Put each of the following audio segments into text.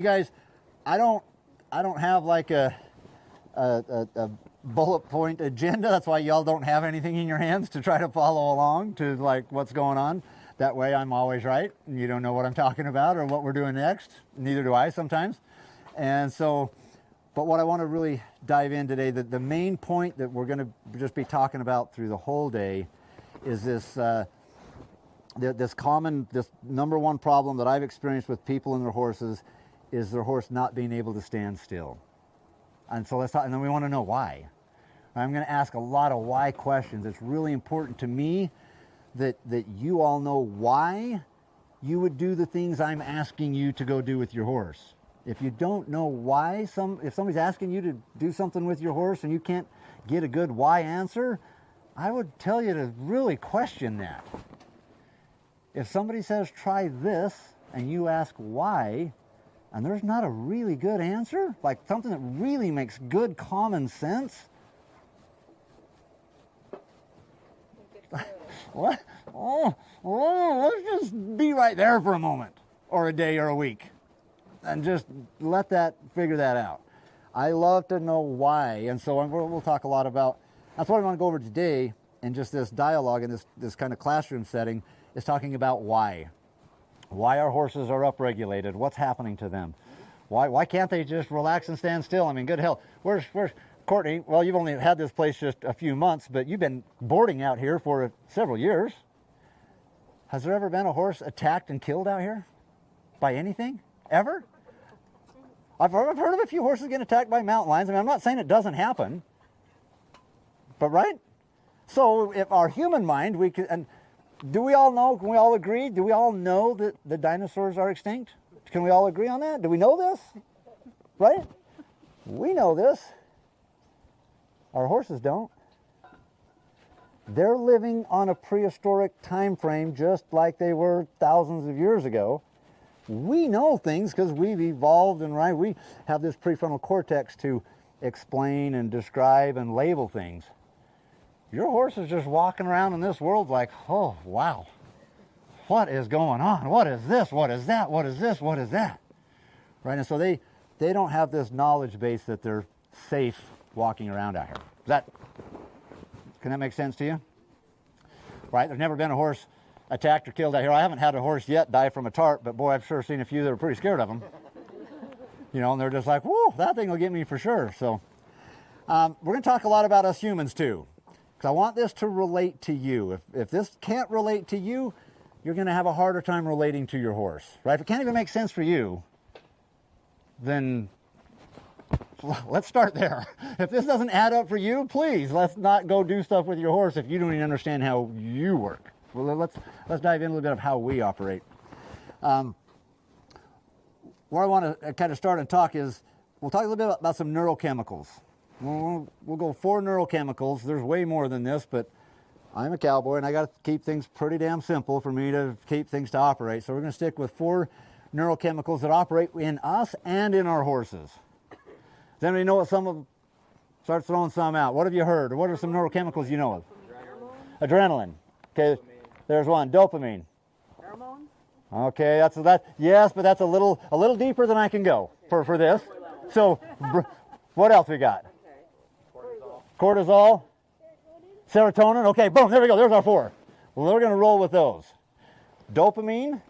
You guys, I don't have like a bullet point agenda. That's why y'all don't have anything in your hands to try to follow along to like what's going on. That way I'm always right and you don't know what I'm talking about or what we're doing next. Neither do I sometimes. And so, but what I want to really dive in today, the main point that we're going to just be talking about through the whole day is this this number one problem that I've experienced with people and their horses is their horse not being able to stand still. And so let's talk, and then we want to know why. I'm going to ask a lot of why questions. It's really important to me that you all know why you would do the things I'm asking you to go do with your horse. If you don't know why, if somebody's asking you to do something with your horse and you can't get a good why answer, I would tell you to really question that. If somebody says try this and you ask why, and there's not a really good answer, like something that really makes good common sense, what? Oh, let's just be right there for a moment, or a day, or a week, and just figure that out. I love to know why, and so we'll talk a lot about, that's what I want to go over today, in just this dialogue in this kind of classroom setting, is talking about why. Why our horses are upregulated, what's happening to them. Why can't they just relax and stand still? I mean, good hell. Where's Courtney? Well, you've only had this place just a few months, but you've been boarding out here for several years. Has there ever been a horse attacked and killed out here? By anything? Ever? I've heard of a few horses getting attacked by mountain lions. I mean, I'm not saying it doesn't happen. But right? So if our human mind, we can, and do we all know, can we all agree, do we all know that the dinosaurs are extinct? Can we all agree on that? Do we know this? Right? We know this. Our horses don't. They're living on a prehistoric time frame just like they were thousands of years ago. We know things because we've evolved, and right, we have this prefrontal cortex to explain and describe and label things. Your horse is just walking around in this world like, oh, wow. What is going on? What is this? What is that? What is this? What is that? Right? And so they don't have this knowledge base that they're safe walking around out here. Can that make sense to you? Right? There's never been a horse attacked or killed out here. I haven't had a horse yet die from a tarp, but boy, I've sure seen a few that are pretty scared of them. You know, and they're just like, whoa, that thing will get me for sure. So we're going to talk a lot about us humans too. Because I want this to relate to you. If this can't relate to you, you're going to have a harder time relating to your horse, right? If it can't even make sense for you, then let's start there. If this doesn't add up for you, please, let's not go do stuff with your horse if you don't even understand how you work. Well, let's dive in a little bit of how we operate. Where I want to kind of start and talk is, we'll talk a little bit about some neurochemicals. We'll go 4 neurochemicals. There's way more than this, but I'm a cowboy and I got to keep things pretty damn simple for me to keep things to operate. So we're going to stick with 4 neurochemicals that operate in us and in our horses. Does anybody know what some of them? Start throwing some out. What have you heard? Or what are some neurochemicals you know of? Adrenaline. Okay, there's one. Dopamine. Pheromones? Okay, yes, but that's a little deeper than I can go for this. So what else we got? Cortisol, serotonin. Okay, boom, there we go. There's our 4. Well, we're going to roll with those. Dopamine,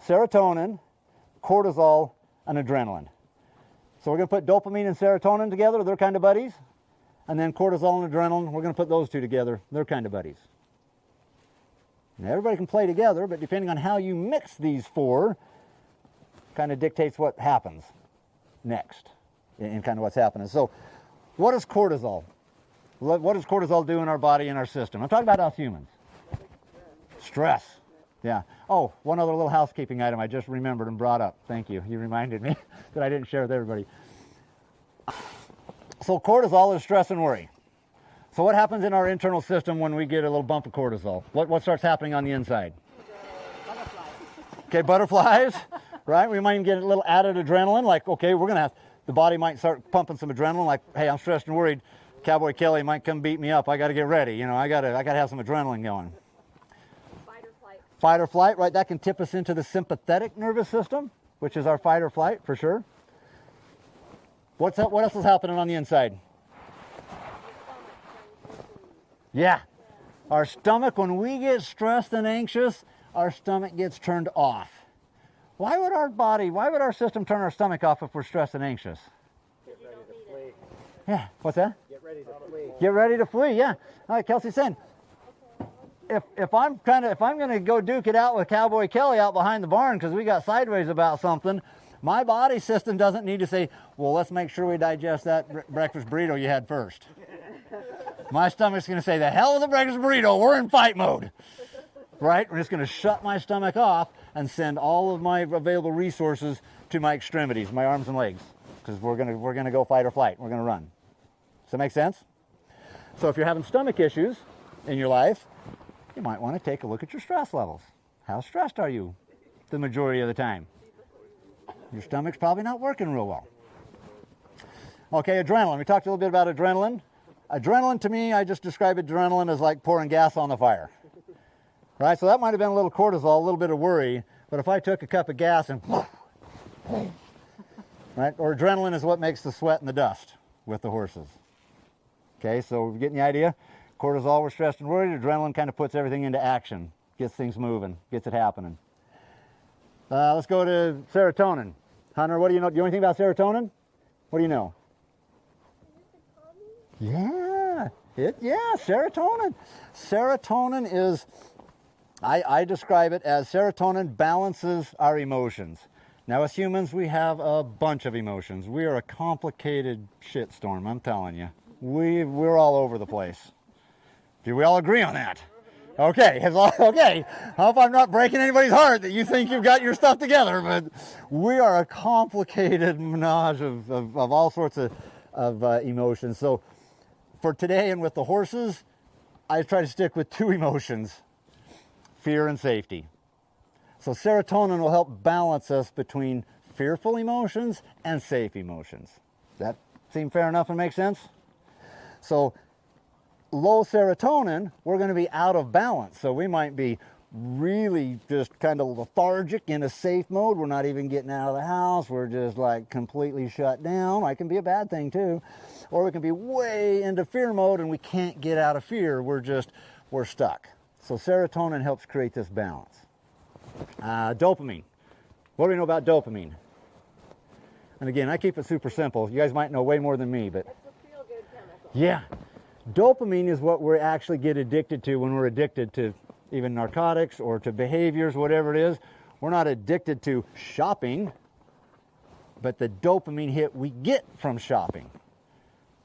serotonin, cortisol, and adrenaline. So we're going to put dopamine and serotonin together. They're kind of buddies. And then cortisol and adrenaline, we're going to put those 2 together. They're kind of buddies. Now, everybody can play together, but depending on how you mix these 4, kind of dictates what happens next in kind of what's happening. So what is cortisol? What does cortisol do in our body and our system? I'm talking about us humans. Stress. Yeah. Oh, one other little housekeeping item I just remembered and brought up. Thank you. You reminded me that I didn't share with everybody. So cortisol is stress and worry. So what happens in our internal system when we get a little bump of cortisol? What starts happening on the inside? Butterflies. Okay, butterflies, right? We might even get a little added adrenaline, like, okay, the body might start pumping some adrenaline, like, hey, I'm stressed and worried. Cowboy Kelly might come beat me up. I got to get ready. You know, I got to have some adrenaline going. Fight or flight. Fight or flight, right? That can tip us into the sympathetic nervous system. which is our fight or flight for sure. What else is happening on the inside? Yeah. Our stomach, when we get stressed and anxious, our stomach gets turned off. Why would our system turn our stomach off if we're stressed and anxious? Get ready to flee. Yeah, what's that? Get ready to flee. Get ready to flee, yeah. Like Kelsey's saying, if I'm gonna go duke it out with Cowboy Kelly out behind the barn because we got sideways about something, my body system doesn't need to say, well, let's make sure we digest that breakfast burrito you had first. My stomach's going to say, the hell with the breakfast burrito, we're in fight mode. Right? We're just going to shut my stomach off and send all of my available resources to my extremities, my arms and legs, because we're going to go fight or flight. We're going to run. Does that make sense? So if you're having stomach issues in your life, you might want to take a look at your stress levels. How stressed are you the majority of the time? Your stomach's probably not working real well. Okay, adrenaline. We talked a little bit about adrenaline. Adrenaline, to me, I just describe adrenaline as like pouring gas on the fire. Right? So that might have been a little cortisol, a little bit of worry, but if I took a cup of gas and right? Or adrenaline is what makes the sweat and the dust with the horses. Okay, so we're getting the idea? Cortisol, we're stressed and worried. Adrenaline kind of puts everything into action, gets things moving, gets it happening. Let's go to serotonin. Hunter, what do you know? Do you know anything about serotonin? What do you know? Yeah, serotonin. Serotonin is, I describe it as serotonin balances our emotions. Now, as humans, we have a bunch of emotions. We are a complicated shitstorm, I'm telling you. We're all over the place. Do we all agree on that? Okay, okay. I hope I'm not breaking anybody's heart that you think you've got your stuff together, but we are a complicated menage of all sorts of emotions. So for today and with the horses, I try to stick with two emotions, fear and safety. So serotonin will help balance us between fearful emotions and safe emotions. Does that seem fair enough and make sense? So low serotonin, we're going to be out of balance. So we might be really just kind of lethargic in a safe mode. We're not even getting out of the house. We're just like completely shut down. That can be a bad thing too. Or we can be way into fear mode and we can't get out of fear. We're stuck. So serotonin helps create this balance. Dopamine. What do we know about dopamine? And again, I keep it super simple. You guys might know way more than me, but It's a feel-good chemical. yeah. Dopamine is what we actually get addicted to when we're addicted to even narcotics or to behaviors, whatever it is. We're not addicted to shopping, but the dopamine hit we get from shopping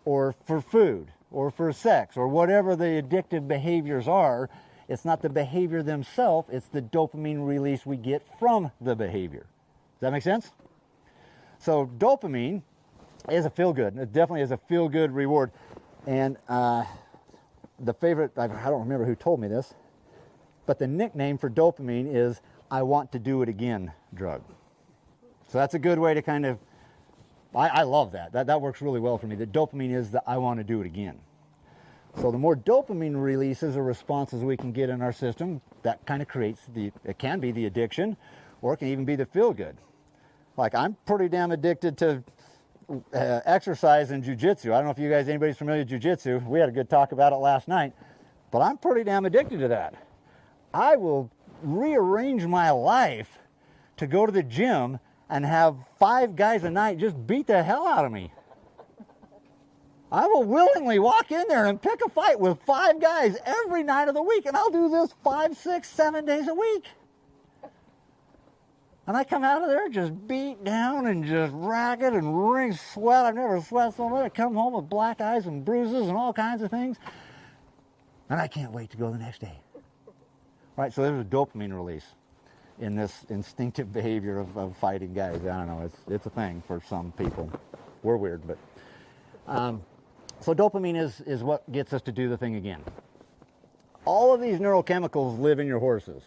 or for food or for sex or whatever the addictive behaviors are. It's not the behavior themselves, it's the dopamine release we get from the behavior. Does that make sense? So dopamine is a feel-good. It definitely is a feel-good reward. And the favorite, I don't remember who told me this, but the nickname for dopamine is I want to do it again drug. So that's a good way to kind of, I love that. That works really well for me. The dopamine is the I want to do it again. So the more dopamine releases or responses we can get in our system, that kind of creates it can be the addiction, or it can even be the feel-good. Like I'm pretty damn addicted to exercise and jiu-jitsu. I don't know if anybody's familiar with jiu-jitsu. We had a good talk about it last night, but I'm pretty damn addicted to that. I will rearrange my life to go to the gym and have 5 guys a night just beat the hell out of me. I will willingly walk in there and pick a fight with 5 guys every night of the week, and I'll do this 5, 6, 7 days a week. And I come out of there just beat down and just ragged and wring sweat. I've never sweat so much. I come home with black eyes and bruises and all kinds of things. And I can't wait to go the next day. Right, so there's a dopamine release in this instinctive behavior of fighting guys. I don't know, it's a thing for some people. We're weird, but... so dopamine is what gets us to do the thing again. All of these neurochemicals live in your horses.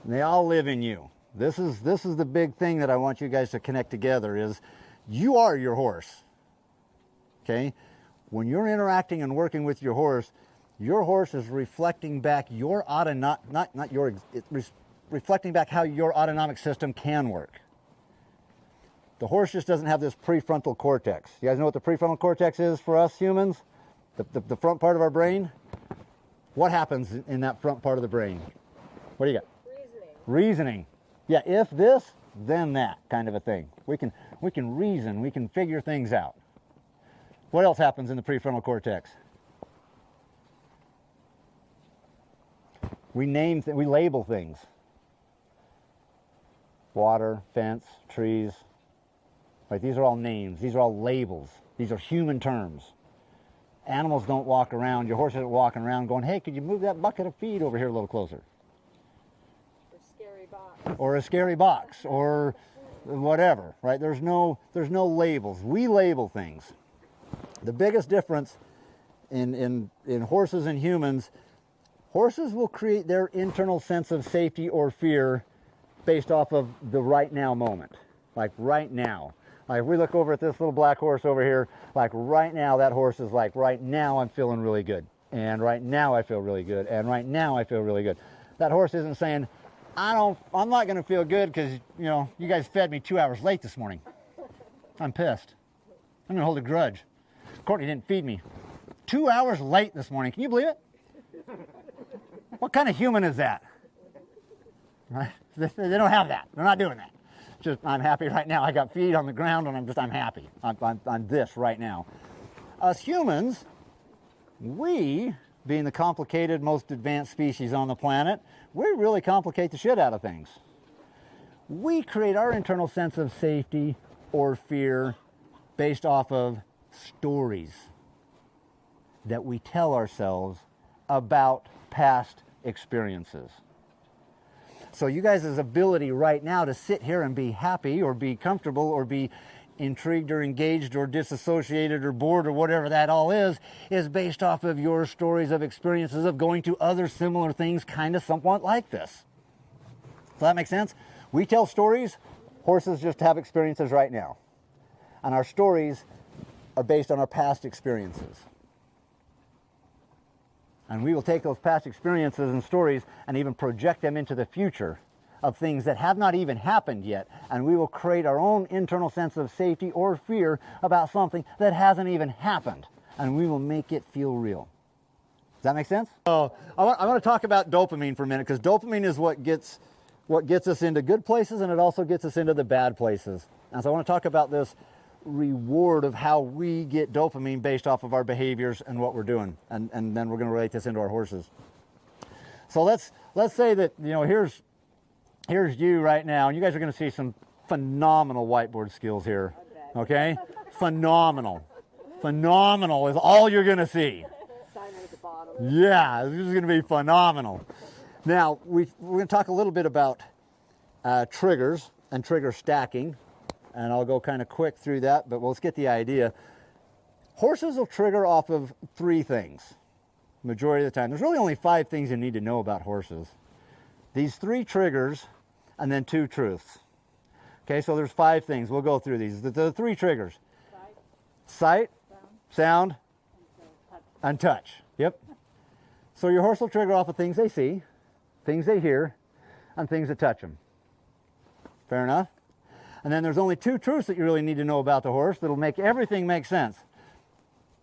And they all live in you. This is the big thing that I want you guys to connect together is you are your horse. Okay? When you're interacting and working with your horse is reflecting back reflecting back how your autonomic system can work. The horse just doesn't have this prefrontal cortex. You guys know what the prefrontal cortex is for us humans? The front part of our brain? What happens in that front part of the brain? What do you got? Reasoning. Yeah, if this, then that kind of a thing. We can reason, we can figure things out. What else happens in the prefrontal cortex? We label things. Water, fence, trees. Right, these are all names. These are all labels. These are human terms. Animals don't walk around. Your horse isn't walking around going, hey, could you move that bucket of feed over here a little closer? Or a scary box, or whatever, right? There's no labels. We label things. The biggest difference in horses and humans, horses will create their internal sense of safety or fear based off of the right now moment. Like right now. Like if we look over at this little black horse over here, like right now that horse is like, right now I'm feeling really good. And right now I feel really good. And right now I feel really good. That horse isn't saying, I'm not going to feel good because, you guys fed me 2 hours late this morning. I'm pissed. I'm going to hold a grudge. Courtney didn't feed me 2 hours late this morning. Can you believe it? What kind of human is that? Right? They don't have that. They're not doing that. Just, I'm happy right now. I got feed on the ground and I'm happy. I'm this right now. Us humans, we, being the complicated, most advanced species on the planet, we really complicate the shit out of things. We create our internal sense of safety or fear based off of stories that we tell ourselves about past experiences. So you guys' ability right now to sit here and be happy or be comfortable or be intrigued or engaged or disassociated or bored or whatever that all is based off of your stories of experiences of going to other similar things kind of somewhat like this. Does that make sense? We tell stories, horses just have experiences right now. And our stories are based on our past experiences. And we will take those past experiences and stories and even project them into the future of things that have not even happened yet, and we will create our own internal sense of safety or fear about something that hasn't even happened, and we will make it feel real. Does that make sense? So I want to talk about dopamine for a minute, because dopamine is what gets us into good places, and it also gets us into the bad places. And so I want to talk about this reward of how we get dopamine based off of our behaviors and what we're doing, and then we're going to relate this into our horses. So let's say that here's you right now, and you guys are going to see some phenomenal whiteboard skills here, okay? Phenomenal is all you're going to see. Signer at the bottom. Yeah, this is going to be phenomenal. Now, we're going to talk a little bit about triggers and trigger stacking, and I'll go kind of quick through that, but let's get the idea. Horses will trigger off of 3 things, majority of the time. There's really only 5 things you need to know about horses. These 3 triggers, and then 2 truths. Okay, so there's 5 things. We'll go through these. The 3 triggers. Sight, sound, and touch. Yep. So your horse will trigger off of things they see, things they hear, and things that touch them. Fair enough? And then there's only 2 truths that you really need to know about the horse that'll make everything make sense.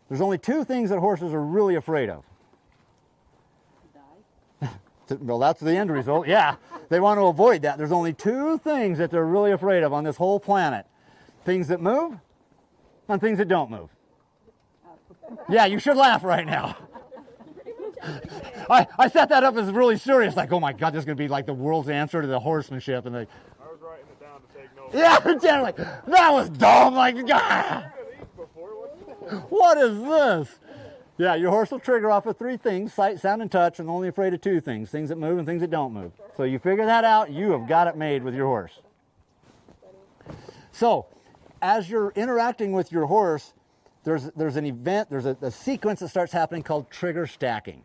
There's only 2 things that horses are really afraid of. Well, that's the end result. Yeah, they want to avoid that. There's only 2 things that they're really afraid of on this whole planet. Things that move and things that don't move. Yeah, you should laugh right now. I set that up as really serious, like, oh my God, this is going to be like the world's answer to the horsemanship. And I was writing it down to take notes. Yeah, generally, that was dumb. Like, ah, what is this? Yeah, your horse will trigger off of 3 things, sight, sound, and touch, and only afraid of 2 things, things that move and things that don't move. So you figure that out, you have got it made with your horse. So, as you're interacting with your horse, there's an event, there's a sequence that starts happening called trigger stacking.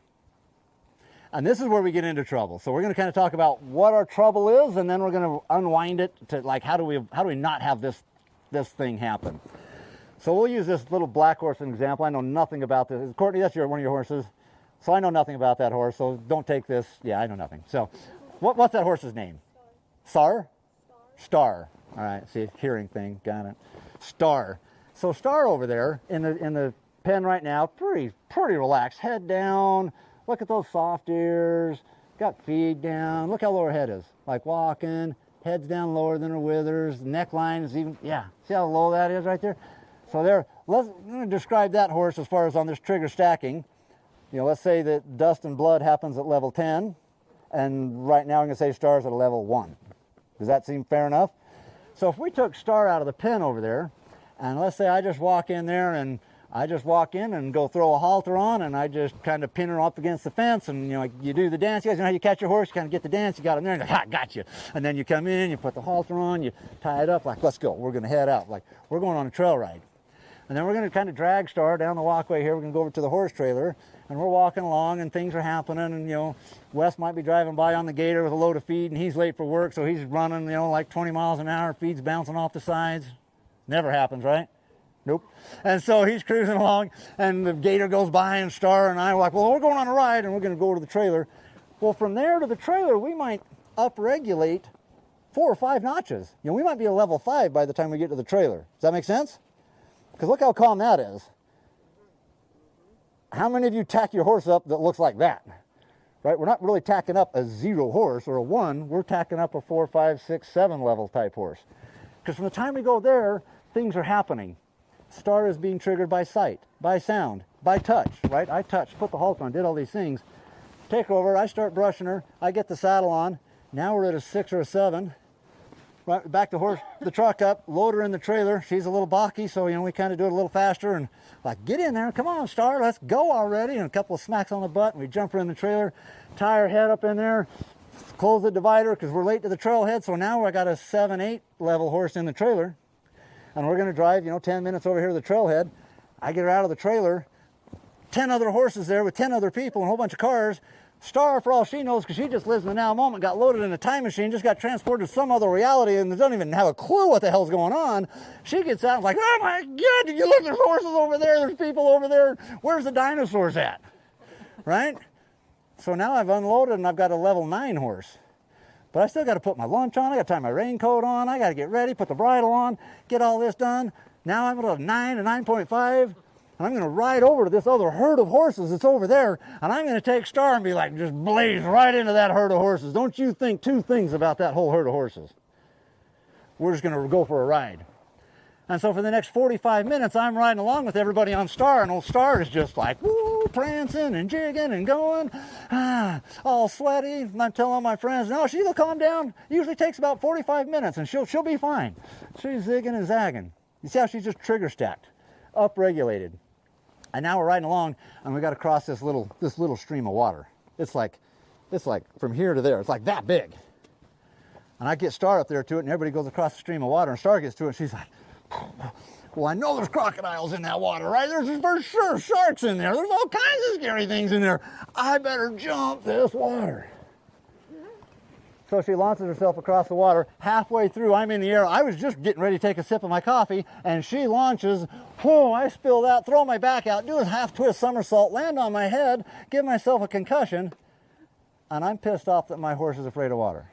And this is where we get into trouble. So we're going to kind of talk about what our trouble is, and then we're going to unwind it to, like, how do we not have this thing happen. So we'll use this little black horse as an example. I know nothing about this. Courtney, that's one of your horses. So I know nothing about that horse, so don't take this. Yeah, I know nothing. So what's that horse's name? Star? Star. All right, see, hearing thing, got it. Star. So Star over there in the pen right now, pretty relaxed, head down. Look at those soft ears, got feet down. Look how low her head is, like walking, head's down lower than her withers, neckline is even, yeah, see how low that is right there? So there, I'm going to describe that horse as far as on this trigger stacking. You know, let's say that dust and blood happens at level 10, and right now I'm going to say Star's at a level 1. Does that seem fair enough? So if we took Star out of the pen over there, and let's say I just walk in there and I just walk in and go throw a halter on, and I just kind of pin her up against the fence, and you know, like you do the dance. You guys know how you catch your horse, you kind of get the dance, you got him there, and you're like, ha, got you. And then you come in, you put the halter on, you tie it up, like, let's go, we're going to head out, like we're going on a trail ride. And then we're going to kind of drag Star down the walkway here. We're going to go over to the horse trailer, and we're walking along, and things are happening. And, you know, Wes might be driving by on the gator with a load of feed, and he's late for work, so he's running, you know, like 20 miles an hour, feed's bouncing off the sides. Never happens, right? Nope. And so he's cruising along, and the gator goes by, and Star and I are like, well, we're going on a ride, and we're going to go to the trailer. Well, from there to the trailer, we might upregulate 4 or 5 notches. You know, we might be a level 5 by the time we get to the trailer. Does that make sense? Because look how calm that is. How many of you tack your horse up that looks like that? Right? We're not really tacking up a 0 horse or a 1. We're tacking up a 4, 5, 6, 7 level type horse. Because from the time we go there, things are happening. Star is being triggered by sight, by sound, by touch, right? I touched, put the halter on, did all these things. Take her over, I start brushing her, I get the saddle on. Now we're at a 6 or a 7. Right, back the truck up, load her in the trailer. She's a little balky, so, you know, we kind of do it a little faster and like, get in there, come on, Star, let's go already. And a couple of smacks on the butt, and we jump her in the trailer, tie her head up in there, close the divider because we're late to the trailhead. So now I got a 7, 8 level horse in the trailer, and we're going to drive, you know, 10 minutes over here to the trailhead. I get her out of the trailer, 10 other horses there with 10 other people and a whole bunch of cars. Star, for all she knows, because she just lives in the now moment, got loaded in a time machine, just got transported to some other reality and doesn't even have a clue what the hell's going on. She gets out and like, oh my God, did you look? There's horses over there, there's people over there. Where's the dinosaurs at? Right? So now I've unloaded and I've got a level 9 horse. But I still got to put my lunch on, I got to tie my raincoat on, I got to get ready, put the bridle on, get all this done. Now I'm at a 9, a 9.5. And I'm going to ride over to this other herd of horses that's over there, and I'm going to take Star and be like, just blaze right into that herd of horses. Don't you think 2 things about that whole herd of horses. We're just going to go for a ride. And so for the next 45 minutes, I'm riding along with everybody on Star, and old Star is just like, woo, prancing and jigging and going, all sweaty. And I'm telling my friends, no, she'll calm down. It usually takes about 45 minutes, and she'll be fine. She's zigging and zagging. You see how she's just trigger stacked, upregulated. And now we're riding along, and we got to cross this little stream of water. It's like from here to there. It's like that big. And I get Star up there to it, and everybody goes across the stream of water, and Star gets to it, and she's like, well, I know there's crocodiles in that water, right? There's for sure sharks in there. There's all kinds of scary things in there. I better jump this water. So she launches herself across the water. Halfway through, I'm in the air. I was just getting ready to take a sip of my coffee, and she launches. Whoa, I spill out, throw my back out, do a half twist somersault, land on my head, give myself a concussion, and I'm pissed off that my horse is afraid of water.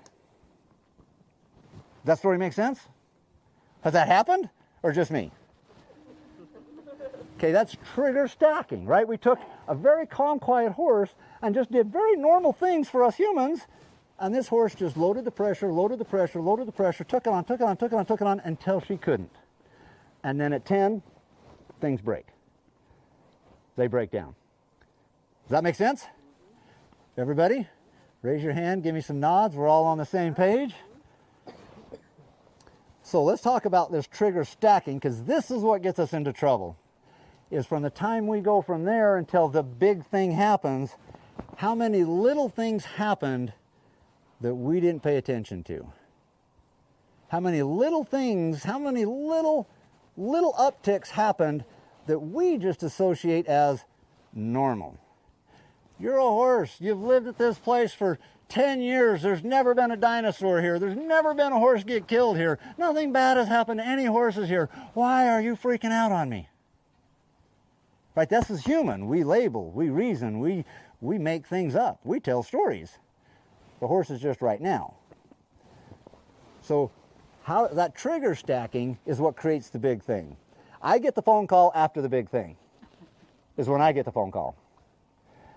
Does that story make sense? Has that happened, or just me? Okay, that's trigger stacking, right? We took a very calm, quiet horse and just did very normal things for us humans. And this horse just loaded the pressure, loaded the pressure, loaded the pressure, took it on until she couldn't. And then at 10, things break. They break down. Does that make sense? Everybody, raise your hand, give me some nods. We're all on the same page. So let's talk about this trigger stacking, because this is what gets us into trouble. Is from the time we go from there until the big thing happens, how many little things happened that we didn't pay attention to? How many little things, how many little upticks happened that we just associate as normal? You're a horse. You've lived at this place for 10 years. There's never been a dinosaur here. There's never been a horse get killed here. Nothing bad has happened to any horses here. Why are you freaking out on me? Right, this is human. We label, we reason, we make things up. We tell stories. The horse is just right now. So How that trigger stacking is what creates the big thing. I get the phone call after the big thing, is when I get the phone call.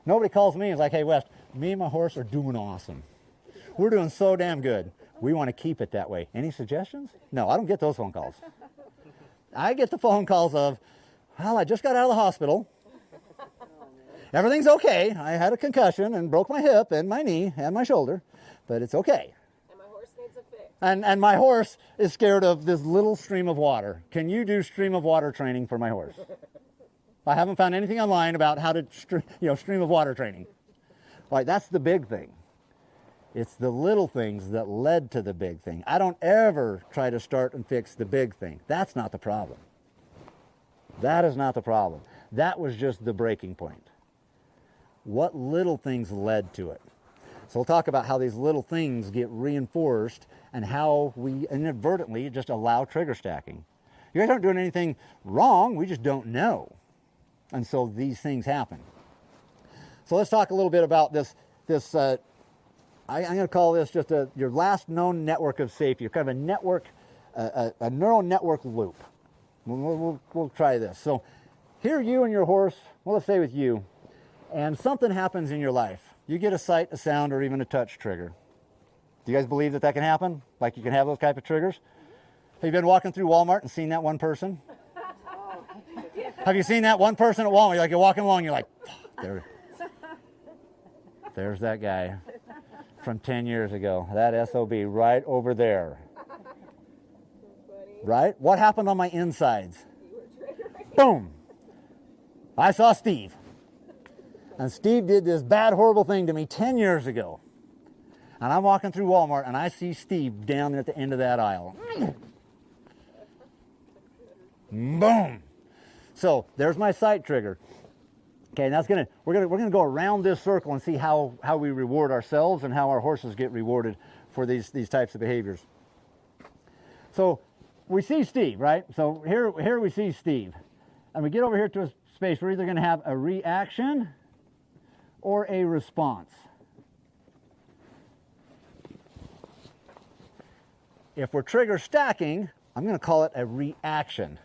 Nobody calls me and is like, hey, West, me and my horse are doing awesome. We're doing so damn good. We want to keep it that way. Any suggestions? No, I don't get those phone calls. I get the phone calls of, well, I just got out of the hospital. Everything's okay. I had a concussion and broke my hip and my knee and my shoulder, but it's okay. And my horse needs a fix. And my horse is scared of this little stream of water. Can you do stream of water training for my horse? I haven't found anything online about how to, stream of water training. Like, that's the big thing. It's the little things that led to the big thing. I don't ever try to start and fix the big thing. That's not the problem. That is not the problem. That was just the breaking point. What little things led to it? So we'll talk about how these little things get reinforced and how we inadvertently just allow trigger stacking. You guys aren't doing anything wrong, we just don't know. And so these things happen. So let's talk a little bit about this I'm going to call this just your last known network of safety, kind of a network, a neural network loop. We'll try this. So here you and your horse, well, let's say with you, and something happens in your life. You get a sight, a sound, or even a touch trigger. Do you guys believe that can happen? Like you can have those type of triggers? Have you been walking through Walmart and seen that one person? Have you seen that one person at Walmart? Like you're walking along, you're like, there's that guy from 10 years ago. That SOB right over there. Right? What happened on my insides? Boom! I saw Steve. And Steve did this bad, horrible thing to me 10 years ago. And I'm walking through Walmart and I see Steve down at the end of that aisle. Boom! So there's my sight trigger. Okay, and we're gonna go around this circle and see how we reward ourselves and how our horses get rewarded for these types of behaviors. So we see Steve, right? So here we see Steve. And we get over here to a space, we're either gonna have a reaction or a response. If we're trigger stacking, I'm gonna call it a reaction.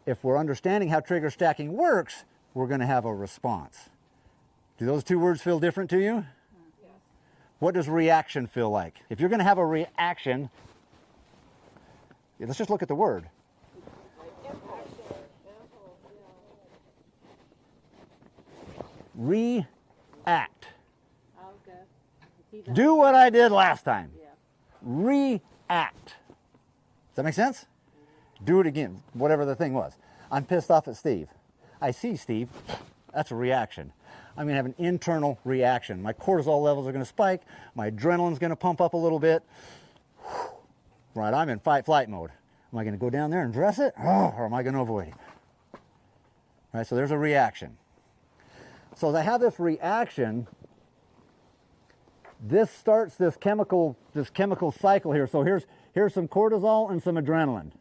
If we're understanding how trigger stacking works, we're going to have a response. Do those two words feel different to you? Yes. What does reaction feel like? If you're going to have a reaction, let's just look at the word. React. Okay. Do what I did last time. Yeah. React. Does that make sense? Do it again, whatever the thing was. I'm pissed off at Steve. I see Steve. That's a reaction. I'm going to have an internal reaction. My cortisol levels are going to spike. My adrenaline's going to pump up a little bit. Right, I'm in fight-flight mode. Am I going to go down there and dress it? Or am I going to avoid it? Right, so there's a reaction. So as I have this reaction, this starts this chemical cycle here. So here's some cortisol and some adrenaline.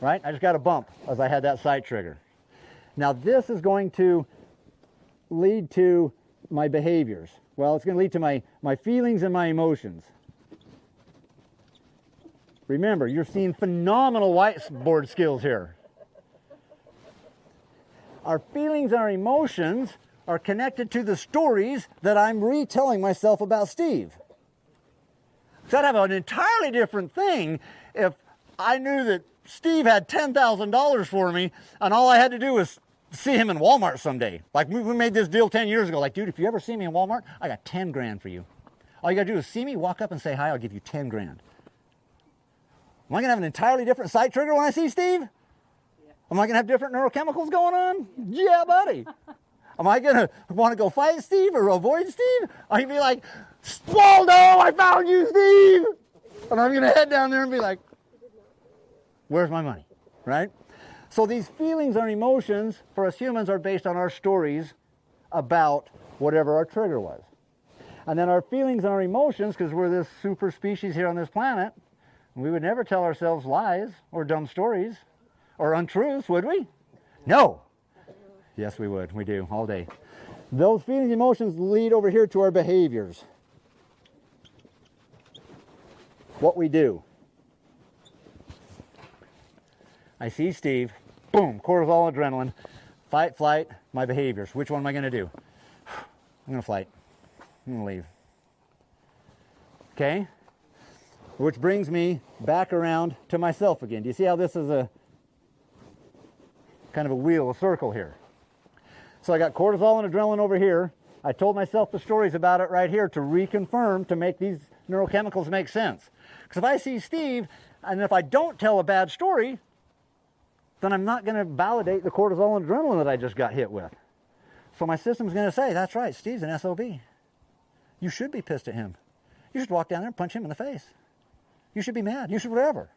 Right? I just got a bump as I had that sight trigger. Now this is going to lead to my behaviors. Well, it's going to lead to my feelings and my emotions. Remember, you're seeing phenomenal whiteboard skills here. Our feelings and our emotions are connected to the stories that I'm retelling myself about Steve. So I'd have an entirely different thing if I knew that Steve had $10,000 for me and all I had to do was see him in Walmart someday. Like we made this deal 10 years ago. Like, dude, if you ever see me in Walmart, I got 10 grand for you. All you gotta do is see me, walk up and say hi, I'll give you 10 grand. Am I gonna have an entirely different sight trigger when I see Steve? Yeah. Am I gonna have different neurochemicals going on? Yeah, buddy. Am I gonna wanna go fight Steve or avoid Steve? Are you gonna be like, Waldo, I found you, Steve! And I'm gonna head down there and be like, where's my money, right? So these feelings and emotions for us humans are based on our stories about whatever our trigger was. And then our feelings and our emotions, because we're this super species here on this planet, we would never tell ourselves lies or dumb stories or untruths, would we? No. Yes, we would. We do, all day. Those feelings and emotions lead over here to our behaviors. What we do. I see Steve, boom, cortisol, adrenaline, fight, flight, my behaviors. Which one am I going to do? I'm going to fight. I'm going to leave. Okay? Which brings me back around to myself again. Do you see how this is a kind of a wheel, a circle here? So I got cortisol and adrenaline over here. I told myself the stories about it right here to reconfirm, to make these neurochemicals make sense. Because if I see Steve, and if I don't tell a bad story, then I'm not going to validate the cortisol and adrenaline that I just got hit with. So my system's going to say, that's right, Steve's an SOB. You should be pissed at him. You should walk down there and punch him in the face. You should be mad. You should whatever.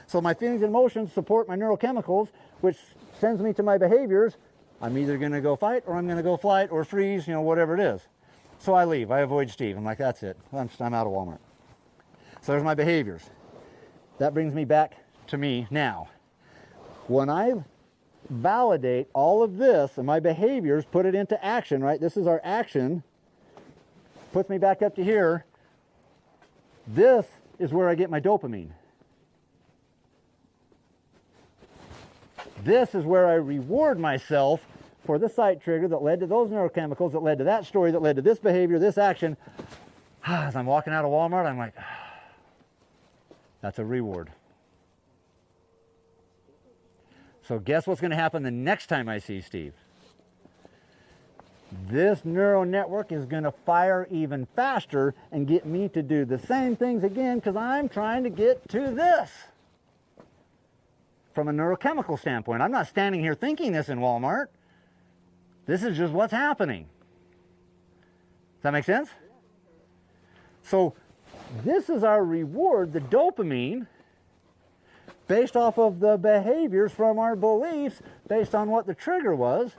So my feelings and emotions support my neurochemicals, which sends me to my behaviors. I'm either going to go fight, or I'm going to go flight, or freeze, whatever it is. So I leave. I avoid Steve. I'm like, that's it. I'm out of Walmart. So there's my behaviors. That brings me back to me now. When I validate all of this and my behaviors, put it into action, right? This is our action. Puts me back up to here. This is where I get my dopamine. This is where I reward myself for the sight trigger that led to those neurochemicals, that led to that story, that led to this behavior, this action. As I'm walking out of Walmart, I'm like, that's a reward. So guess what's going to happen the next time I see Steve? This neural network is going to fire even faster and get me to do the same things again, because I'm trying to get to this. From a neurochemical standpoint, I'm not standing here thinking this in Walmart. This is just what's happening. Does that make sense? So this is our reward, the dopamine, based off of the behaviors from our beliefs, based on what the trigger was.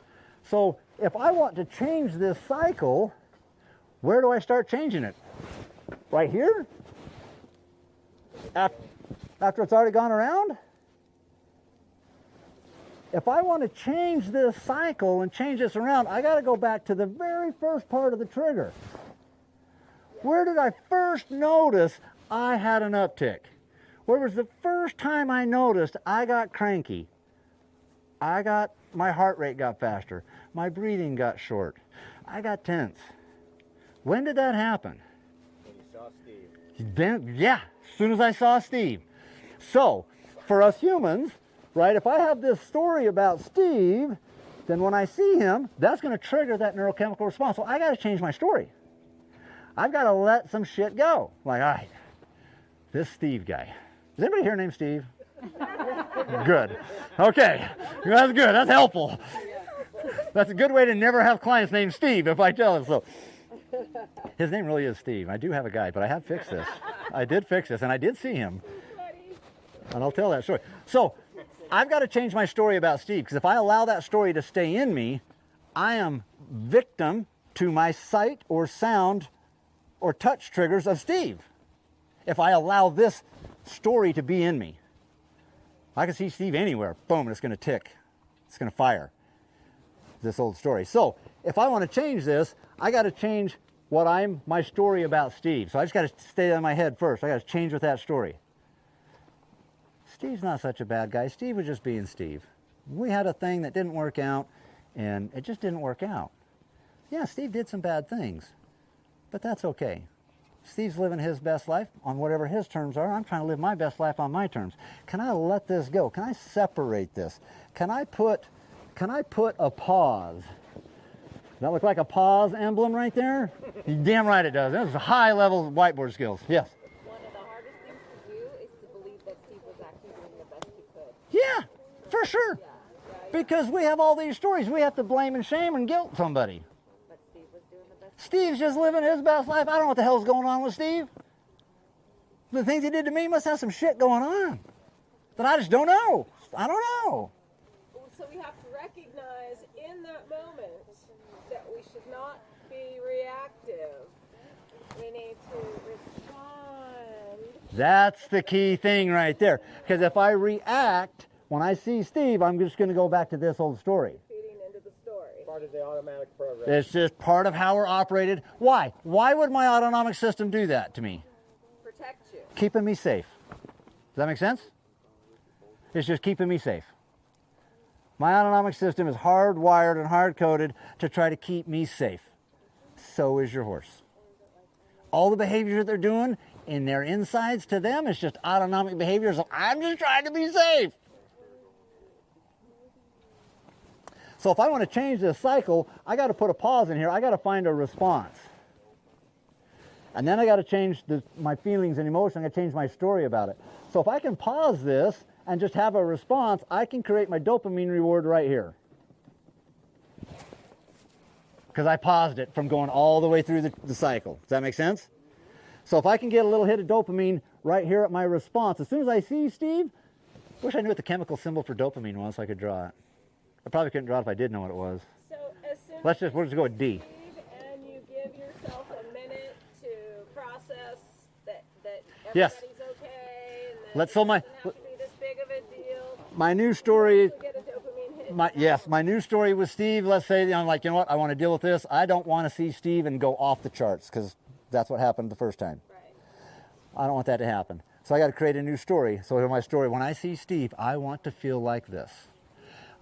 So if I want to change this cycle, where do I start changing it? Right here? After it's already gone around? If I want to change this cycle and change this around, I got to go back to the very first part of the trigger. Where did I first notice I had an uptick? Where was the first time I noticed I got cranky? My heart rate got faster. My breathing got short. I got tense. When did that happen? When you saw Steve. Then, yeah, as soon as I saw Steve. So, for us humans, right, if I have this story about Steve, then when I see him, that's going to trigger that neurochemical response. So I got to change my story. I've got to let some shit go. Like, all right, this Steve guy. Is anybody here named Steve? Good. Okay, that's good. That's helpful. That's a good way to never have clients named Steve if I tell him so. His name really is Steve. I do have a guy, but I have fixed this. I did fix this, and I did see him. And I'll tell that story. So I've got to change my story about Steve, because if I allow that story to stay in me, I am victim to my sight or sound or touch triggers of Steve. If I allow this story to be in me, I can see Steve anywhere. Boom, it's going to tick. It's going to fire. This old story. So if I want to change this, I got to change my story about Steve. So I just got to stay in my head first. I got to change with that story. Steve's not such a bad guy. Steve was just being Steve. We had a thing that didn't work out, and it just didn't work out. Yeah, Steve did some bad things, but that's okay. Steve's living his best life on whatever his terms are. I'm trying to live my best life on my terms. Can I let this go? Can I separate this? Can I put a pause? Does that look like a pause emblem right there? You're damn right it does. This is high level whiteboard skills. Yes? One of the hardest things to do is to believe that Steve was actually doing the best he could. Yeah, for sure. Because we have all these stories. We have to blame and shame and guilt somebody. But Steve was doing the best. Steve's just living his best life. I don't know what the hell's going on with Steve. The things he did to me must have some shit going on that I just don't know. I don't know. So we have to recognize in that moment that we should not be reactive. We need to respond. That's the key thing right there. Because if I react when I see Steve, I'm just going to go back to this old story. Feeding into the story. Part of the automatic program. It's just part of how we're operated. Why? Why would my autonomic system do that to me? Protect you. Keeping me safe. Does that make sense? It's just keeping me safe. My autonomic system is hardwired and hard-coded to try to keep me safe. So is your horse. All the behaviors that they're doing in their insides, to them, it's just autonomic behaviors. So I'm just trying to be safe. So if I want to change this cycle, I got to put a pause in here. I got to find a response. And then I got to change my feelings and emotions. I got to change my story about it. So if I can pause this and just have a response, I can create my dopamine reward right here. Because I paused it from going all the way through the cycle. Does that make sense? So if I can get a little hit of dopamine right here at my response, as soon as I see Steve, wish I knew what the chemical symbol for dopamine was so I could draw it. I probably couldn't draw it if I did know what it was. So as soon We'll as just go with D. Steve, and you give yourself a minute to process that Yes. everybody's okay, and that Let's it so my doesn't have to be this big of a deal. my new story. You get a dopamine hit. My new story with Steve. Let's say I'm like, you know what? I want to deal with this. I don't want to see Steve and go off the charts because that's what happened the first time. Right. I don't want that to happen. So I got to create a new story. So my story, when I see Steve, I want to feel like this.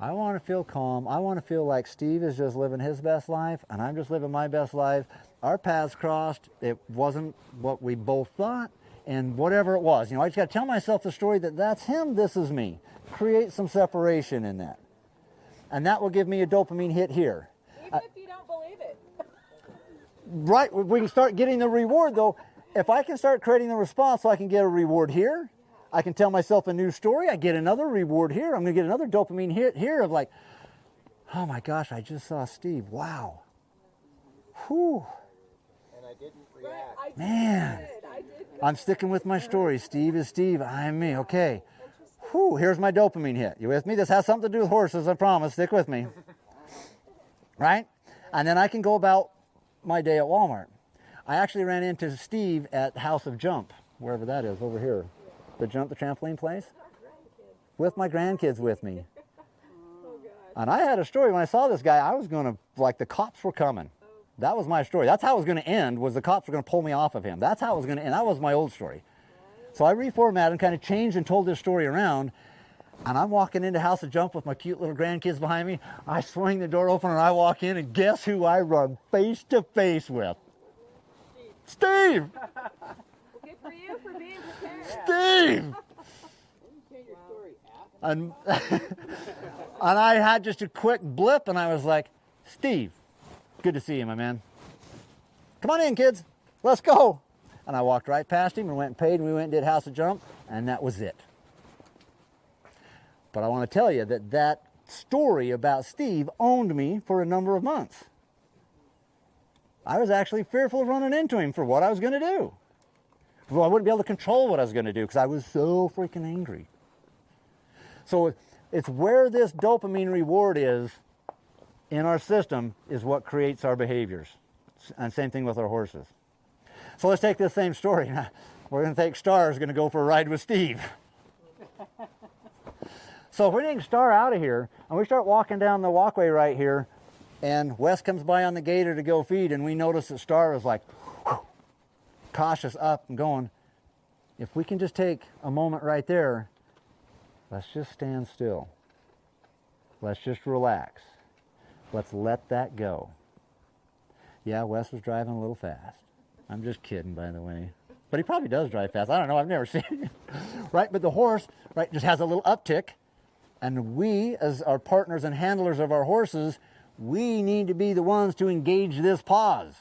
I want to feel calm. I want to feel like Steve is just living his best life and I'm just living my best life. Our paths crossed. It wasn't what we both thought, and whatever it was. I just got to tell myself the story that that's him, this is me. Create some separation in that. And that will give me a dopamine hit here. Even if you don't believe it. Right, we can start getting the reward though. If I can start creating the response so I can get a reward here, I can tell myself a new story, I get another reward here, I'm going to get another dopamine hit here of like, oh my gosh, I just saw Steve, wow. Whew. And I didn't react. Right, Man, I did good. I'm sticking with my story. Steve is Steve, I'm me, okay. Whew, here's my dopamine hit. You with me? This has something to do with horses, I promise, stick with me. Right? And then I can go about my day at Walmart. I actually ran into Steve at House of Jump, wherever that is, over here. The trampoline place, with my grandkids with me. And I had a story when I saw this guy, I was going to, like the cops were coming. That was my story. That's how it was going to end, was the cops were going to pull me off of him. That's how it was going to end. That was my old story. So I reformatted and kind of changed and told this story around. And I'm walking into House of Jump with my cute little grandkids behind me. I swing the door open and I walk in, and guess who I run face to face with? Steve! Good for you for being prepared. Steve! And, and I had just a quick blip, and I was like, Steve, good to see you, my man. Come on in, kids. Let's go. And I walked right past him and went and paid, and we went and did House of Jump, and that was it. But I want to tell you that that story about Steve owned me for a number of months. I was actually fearful of running into him for what I was going to do. Well, I wouldn't be able to control what I was going to do because I was so freaking angry. So it's where this dopamine reward is in our system is what creates our behaviors. And same thing with our horses. So let's take this same story. We're going to take Star is going to go for a ride with Steve. So if we take Star out of here and we start walking down the walkway right here, and Wes comes by on the gator to go feed, and we notice that Star is like cautious up and going, if we can just take a moment right there, let's just stand still. Let's just relax. Let's let that go. Yeah, Wes was driving a little fast. I'm just kidding, by the way. But he probably does drive fast. I don't know. I've never seen it. Right? But the horse, right, just has a little uptick. And we, as our partners and handlers of our horses, we need to be the ones to engage this pause.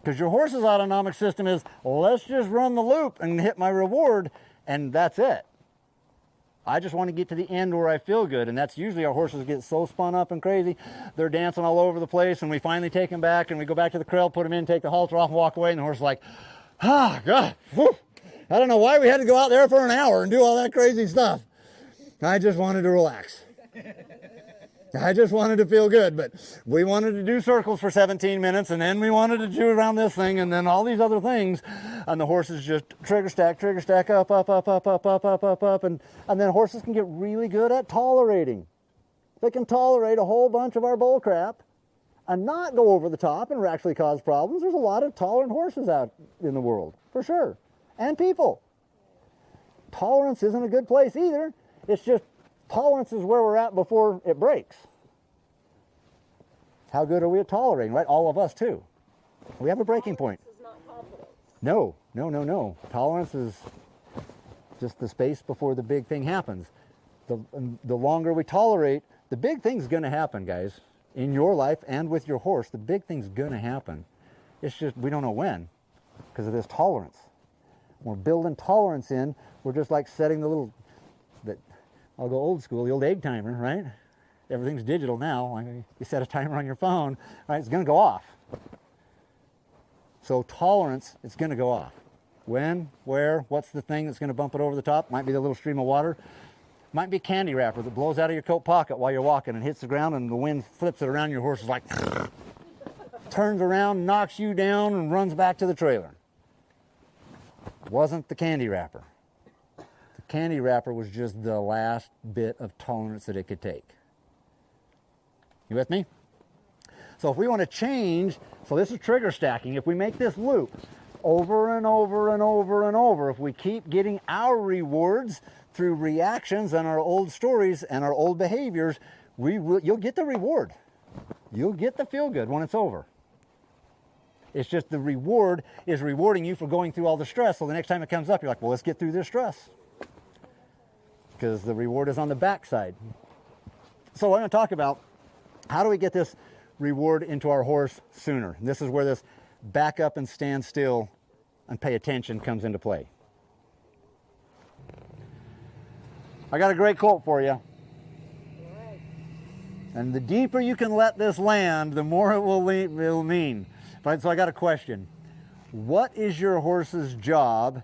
Because your horse's autonomic system is, let's just run the loop and hit my reward, and that's it. I just want to get to the end where I feel good, and that's usually our horses get so spun up and crazy, they're dancing all over the place, and we finally take them back, and we go back to the corral, put them in, take the halter off, and walk away, and the horse is like, ah, God, whew. I don't know why we had to go out there for an hour and do all that crazy stuff. I just wanted to relax. I just wanted to feel good, but we wanted to do circles for 17 minutes, and then we wanted to do around this thing, and then all these other things, and the horses just trigger stack, up, and then horses can get really good at tolerating. They can tolerate a whole bunch of our bull crap and not go over the top and actually cause problems. There's a lot of tolerant horses out in the world, for sure, and people. Tolerance isn't a good place either. It's just tolerance is where we're at before it breaks. How good are we at tolerating, right? All of us too. We have a breaking point. This is not confidence. No, no, no, no. Tolerance is just the space before the big thing happens. The longer we tolerate, the big thing's going to happen, guys. In your life and with your horse, the big thing's going to happen. It's just we don't know when because of this tolerance. We're building tolerance in. We're just like setting the little, I'll go old school, the old egg timer, right? Everything's digital now. You set a timer on your phone, right? It's going to go off. So tolerance, it's going to go off. When, where, what's the thing that's going to bump it over the top? Might be the little stream of water. Might be candy wrapper that blows out of your coat pocket while you're walking and hits the ground and the wind flips it around. Your horse is like, turns around, knocks you down and runs back to the trailer. Wasn't the candy wrapper. The candy wrapper was just the last bit of tolerance that it could take. You with me? So if we want to change, so this is trigger stacking. If we make this loop over and over and over and over, if we keep getting our rewards through reactions and our old stories and our old behaviors, you'll get the reward. You'll get the feel good when it's over. It's just the reward is rewarding you for going through all the stress. So the next time it comes up, you're like, well, let's get through this stress. Because the reward is on the backside. So we're going to talk about how do we get this reward into our horse sooner. And this is where this back up and stand still and pay attention comes into play. I got a great quote for you. And the deeper you can let this land, the more it will mean. Right, so I got a question. What is your horse's job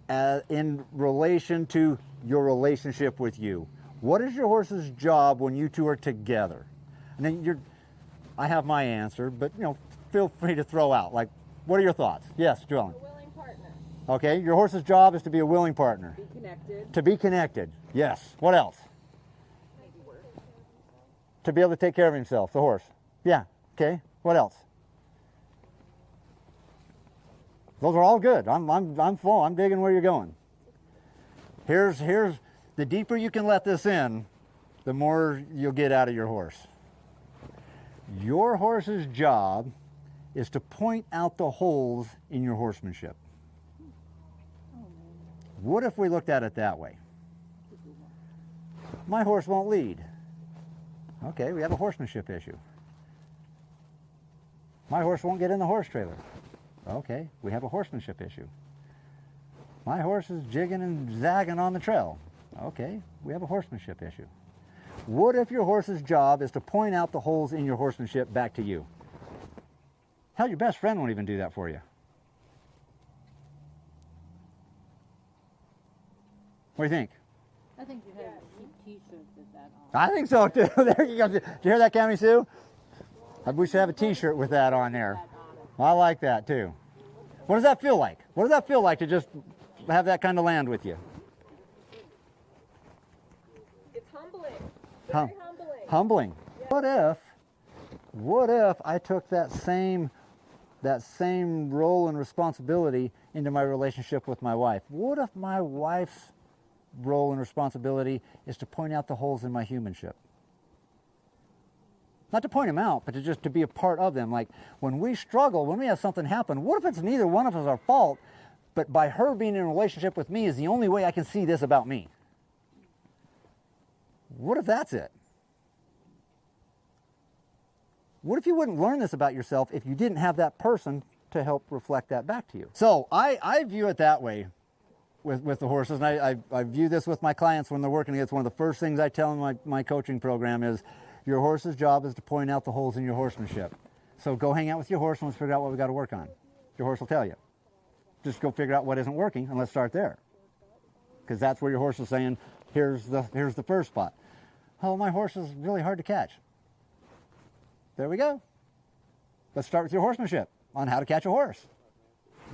in relation to your relationship with you? What is your horse's job when you two are together? And then I have my answer, but feel free to throw out. Like, what are your thoughts? Yes, Joellen. A willing partner. Okay, your horse's job is to be a willing partner. Be connected. To be connected. Yes. What else? Maybe work. To be able to take care of himself, the horse. Yeah. Okay. What else? Those are all good. I'm full. I'm digging where you're going. Here's the deeper you can let this in, the more you'll get out of your horse. Your horse's job is to point out the holes in your horsemanship. What if we looked at it that way? My horse won't lead. Okay, we have a horsemanship issue. My horse won't get in the horse trailer. Okay, we have a horsemanship issue. My horse is jigging and zagging on the trail. Okay, we have a horsemanship issue. What if your horse's job is to point out the holes in your horsemanship back to you? Hell, your best friend won't even do that for you. What do you think? I think you have to keep t-shirts with that I on. think so too. There you go. Did you hear that, Cami Sue? We should have a t-shirt with that on there. I like that too. What does that feel like? What does that feel like to just have that kind of land with you? It's humbling. Very humbling. Humbling. Yeah. What if I took that same role and responsibility into my relationship with my wife? What if my wife's role and responsibility is to point out the holes in my humanship? Not to point them out, but to be a part of them. Like when we struggle, when we have something happen, what if it's neither one of us our fault, but by her being in a relationship with me is the only way I can see this about me? What if that's it? What if you wouldn't learn this about yourself if you didn't have that person to help reflect that back to you? So I view it that way with the horses, and I view this with my clients when they're working. It's one of the first things I tell them in my coaching program is your horse's job is to point out the holes in your horsemanship. So go hang out with your horse and let's figure out what we got to work on. Your horse will tell you. Just go figure out what isn't working and let's start there. Because that's where your horse is saying, here's the first spot. Oh, my horse is really hard to catch. There we go. Let's start with your horsemanship on how to catch a horse.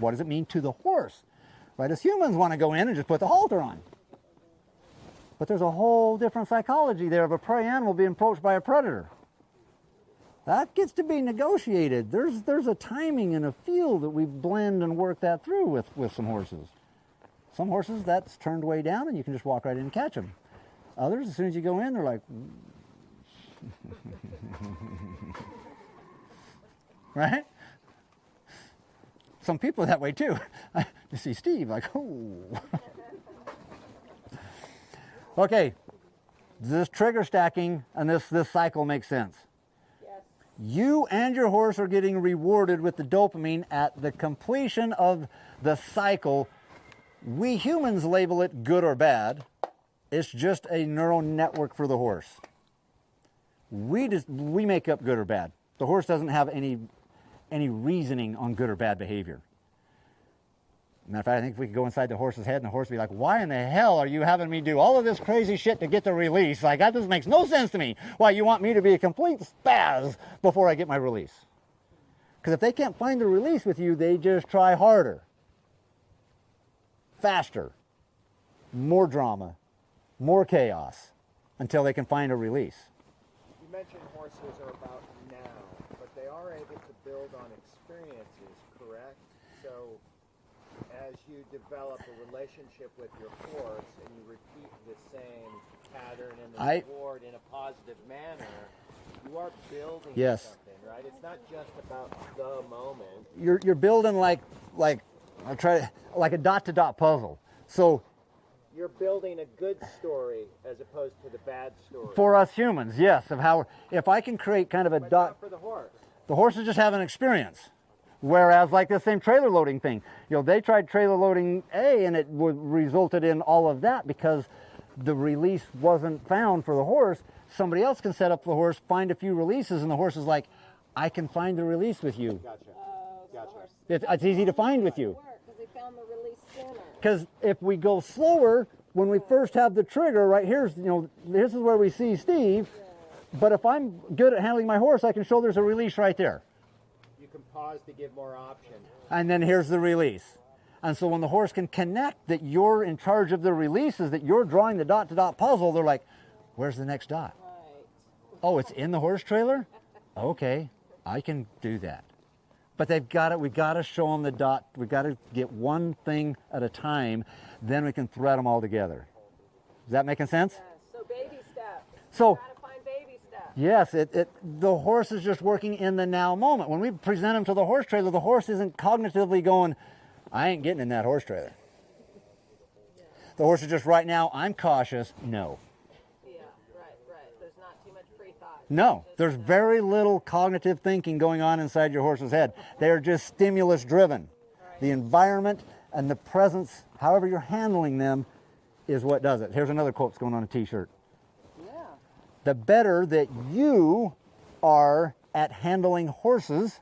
What does it mean to the horse? Right, as humans want to go in and just put the halter on. But there's a whole different psychology there of a prey animal being approached by a predator. That gets to be negotiated. There's a timing and a feel that we blend and work that through with some horses. Some horses, that's turned way down and you can just walk right in and catch them. Others, as soon as you go in, they're like, right? Some people are that way too. You see Steve like, oh. Okay, this trigger stacking and this cycle makes sense. Yes. You and your horse are getting rewarded with the dopamine at the completion of the cycle. We humans label it good or bad. It's just a neural network for the horse. We make up good or bad. The horse doesn't have any reasoning on good or bad behavior. Matter of fact, I think if we could go inside the horse's head and the horse would be like, why in the hell are you having me do all of this crazy shit to get the release? Like, that just makes no sense to me. Why, you want me to be a complete spaz before I get my release? Because if they can't find the release with you, they just try harder, faster, more drama, more chaos, until they can find a release. You mentioned horses are about now, but they are able to build on experiences, correct? So as you develop a relationship with your horse and you repeat the same pattern and the reward in a positive manner, you are building something, right? It's not just about the moment. You're building like a dot-to-dot puzzle. So you're building a good story as opposed to the bad story. For us humans, yes, of how if I can create kind of a but dot. Not for the horse. The horses just have an experience. Whereas like the same trailer loading thing, they tried trailer loading A and it resulted in all of that because the release wasn't found for the horse. Somebody else can set up the horse, find a few releases, and the horse is like, I can find the release with you. Gotcha. It's easy to find with you. Because they found the release sooner. Because if we go slower, when we first have the trigger, right here's, this is where we see Steve, but if I'm good at handling my horse, I can show there's a release right there. You can pause to give more options. And then here's the release. And so when the horse can connect that you're in charge of the releases, that you're drawing the dot-to-dot puzzle, they're like, where's the next dot? Right. Oh, it's in the horse trailer? Okay, I can do that. But we've got to show them the dot. We've got to get one thing at a time, then we can thread them all together. Is that making sense? Yes. So baby steps. So, Gotta find baby steps. yes, the horse is just working in the now moment. When we present him to the horse trailer, the horse isn't cognitively going, I ain't getting in that horse trailer. The horse is just right now, I'm cautious, no. Yeah, right. There's not too much free thought. No, there's very little cognitive thinking going on inside your horse's head. They are just stimulus driven. The environment and the presence, however you're handling them, is what does it. Here's another quote that's going on a t-shirt. Yeah. The better that you are at handling horses,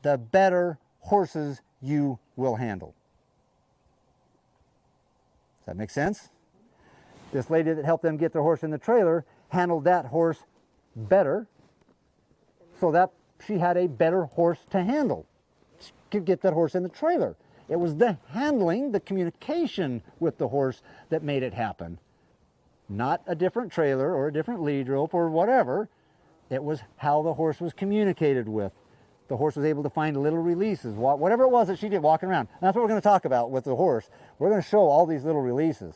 the better horses you will handle. Does that make sense? This lady that helped them get their horse in the trailer handled that horse better so that she had a better horse to handle. She could get that horse in the trailer. It was the handling, the communication with the horse that made it happen. Not a different trailer or a different lead rope or whatever. It was how the horse was communicated with. The horse was able to find little releases, whatever it was that she did walking around. And that's what we're going to talk about with the horse. We're going to show all these little releases.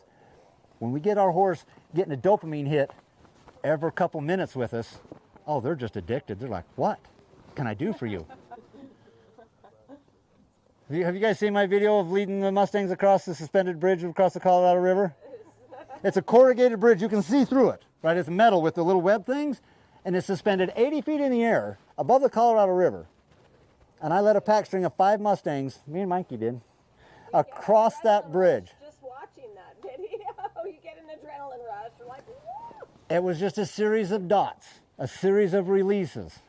When we get our horse getting a dopamine hit every couple minutes with us, oh, they're just addicted. They're like, what can I do for you? Have you guys seen my video of leading the Mustangs across the suspended bridge across the Colorado River? It's a corrugated bridge. You can see through it, right? It's metal with the little web things, and it's suspended 80 feet in the air above the Colorado River. And I led a pack string of 5 Mustangs, me and Mikey did, across that bridge. Just watching that video, you get an adrenaline rush. You're like, woo! It was just a series of dots, a series of releases.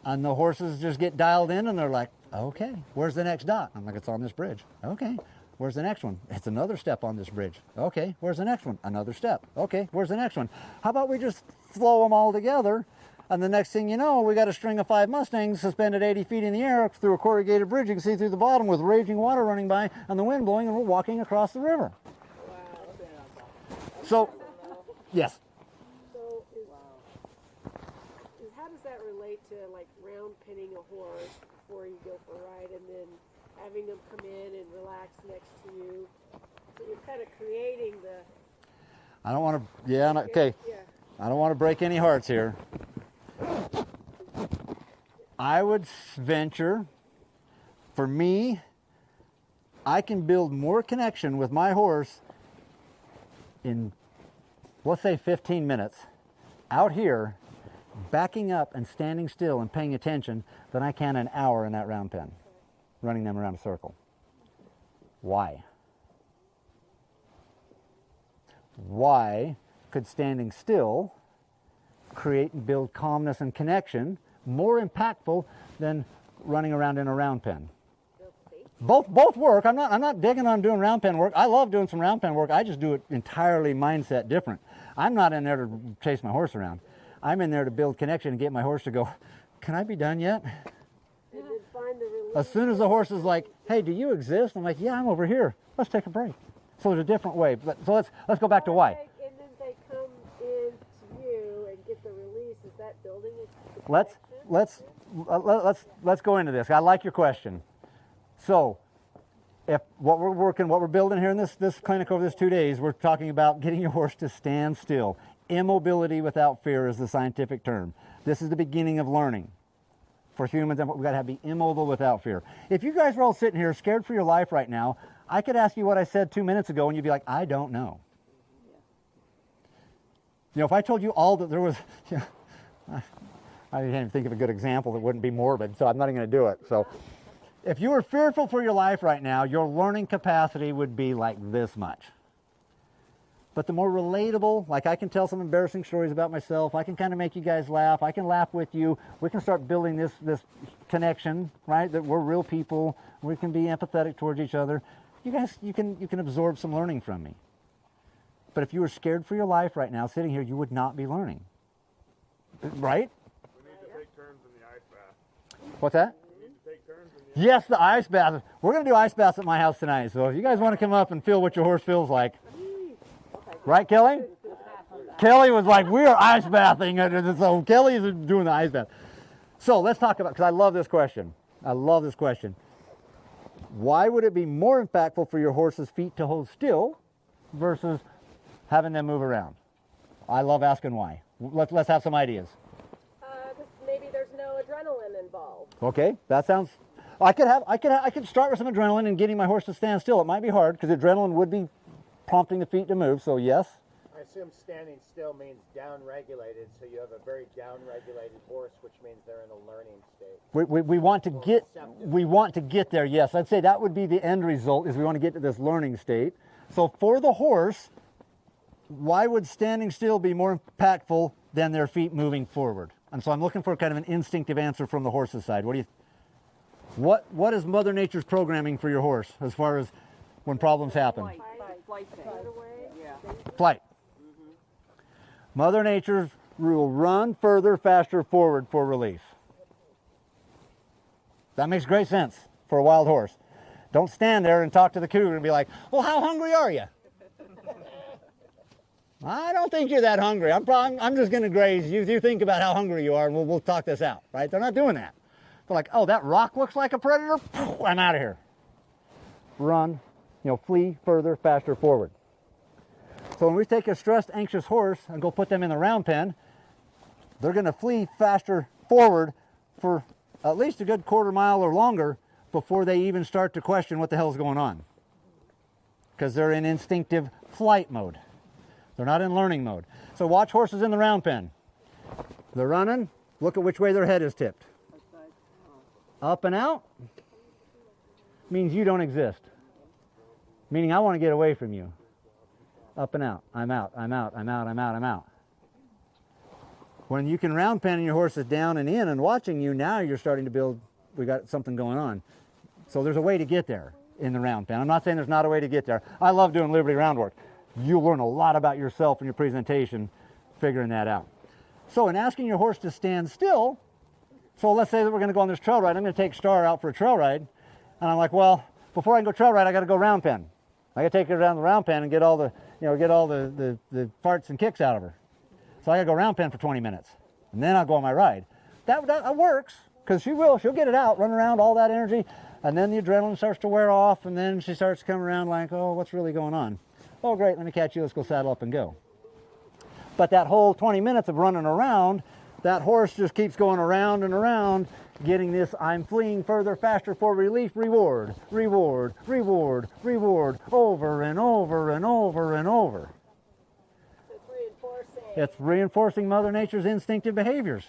And the horses just get dialed in and they're like, okay, where's the next dot? I'm like, it's on this bridge. Okay, where's the next one? It's another step on this bridge. Okay, where's the next one? Another step. Okay, where's the next one? How about we just flow them all together? And the next thing you know, we got a string of 5 Mustangs suspended 80 feet in the air through a corrugated bridge. You can see through the bottom with raging water running by and the wind blowing, and we're walking across the river. So, yes. So how does that relate to like round pinning a horse before you go for a ride and then having them come in and relax next to you? So you're kind of creating I don't want to, yeah, okay. Yeah. I don't want to break any hearts here. I would venture, for me, I can build more connection with my horse in, let's say 15 minutes, out here, backing up and standing still and paying attention than I can an hour in that round pen, running them around a circle. Why? Why could standing still create and build calmness and connection more impactful than running around in a round pen? Both work. I'm not digging on doing round pen work. I love doing some round pen work. I just do it entirely mindset different. I'm not in there to chase my horse around. I'm in there to build connection and get my horse to go, can I be done yet? And then find the relief. As soon as the horse is like, hey, do you exist? I'm like, yeah, I'm over here. Let's take a break. So there's a different way. So let's go back to why. And then they come in to you and get the release. Is that building a Let's go into this. I like your question. So, if what we're building here in this clinic over this 2 days, we're talking about getting your horse to stand still. Immobility without fear is the scientific term. This is the beginning of learning. For humans, we've got to be immobile without fear. If you guys were all sitting here scared for your life right now, I could ask you what I said 2 minutes ago and you'd be like, I don't know. You know, if I told you all that there was, you know, I can't even think of a good example that wouldn't be morbid, so I'm not even going to do it. So, if you were fearful for your life right now, your learning capacity would be like this much. But the more relatable, like I can tell some embarrassing stories about myself, I can kind of make you guys laugh, I can laugh with you, we can start building this connection, right? That we're real people, we can be empathetic towards each other. You guys, you can absorb some learning from me. But if you were scared for your life right now, sitting here, you would not be learning. Right? We need to take turns in the ice bath. What's that? We need to take turns in the Yes, the ice bath. We're going to do ice baths at my house tonight. So if you guys want to come up and feel what your horse feels like. Right, Kelly? Kelly was like, we are ice bathing. So Kelly is doing the ice bath. So let's talk about, because I love this question. I love this question. Why would it be more impactful for your horse's feet to hold still versus having them move around? I love asking why. Let's have some ideas. Because maybe there's no adrenaline involved. Okay, that sounds. I could start with some adrenaline and getting my horse to stand still. It might be hard because adrenaline would be prompting the feet to move. So yes. I assume standing still means down-regulated, so you have a very down-regulated horse, which means they're in a learning state. We want to get there. Yes, I'd say that would be the end result. Is we want to get to this learning state. So for the horse, why would standing still be more impactful than their feet moving forward? And so I'm looking for kind of an instinctive answer from the horse's side. What is Mother Nature's programming for your horse as far as when problems happen? Flight. Mother Nature will run further, faster forward for relief. That makes great sense for a wild horse. Don't stand there and talk to the cougar and be like, well, how hungry are you? I don't think you're that hungry. I'm just going to graze. You think about how hungry you are, and we'll talk this out, right? They're not doing that. They're like, oh, that rock looks like a predator? I'm out of here. Run, flee further, faster forward. So when we take a stressed, anxious horse and go put them in the round pen, they're going to flee faster forward for at least a good quarter mile or longer before they even start to question what the hell's going on. Because they're in instinctive flight mode. They're not in learning mode. So watch horses in the round pen. They're running. Look at which way their head is tipped. Up and out means you don't exist. Meaning I want to get away from you. Up and out. I'm out. I'm out. I'm out. I'm out. I'm out. When you can round pen and your horse is down and in and watching you, now you're starting to build, we got something going on. So there's a way to get there in the round pen. I'm not saying there's not a way to get there. I love doing Liberty round work. You'll learn a lot about yourself in your presentation figuring that out. So in asking your horse to stand still, so let's say that we're going to go on this trail ride. I'm going to take Star out for a trail ride. And I'm like, well, before I can go trail ride, I got to go round pen. I got to take her down the round pen and get all the farts and kicks out of her. So I got to go round pen for 20 minutes. And then I'll go on my ride. That works, because she'll get it out, run around, all that energy. And then the adrenaline starts to wear off. And then she starts to come around like, oh, what's really going on? Oh, great, let me catch you. Let's go saddle up and go. But that whole 20 minutes of running around, that horse just keeps going around and around, getting this I'm fleeing further, faster for relief, reward, reward, reward, reward, over and over and over and over. It's reinforcing. It's reinforcing Mother Nature's instinctive behaviors.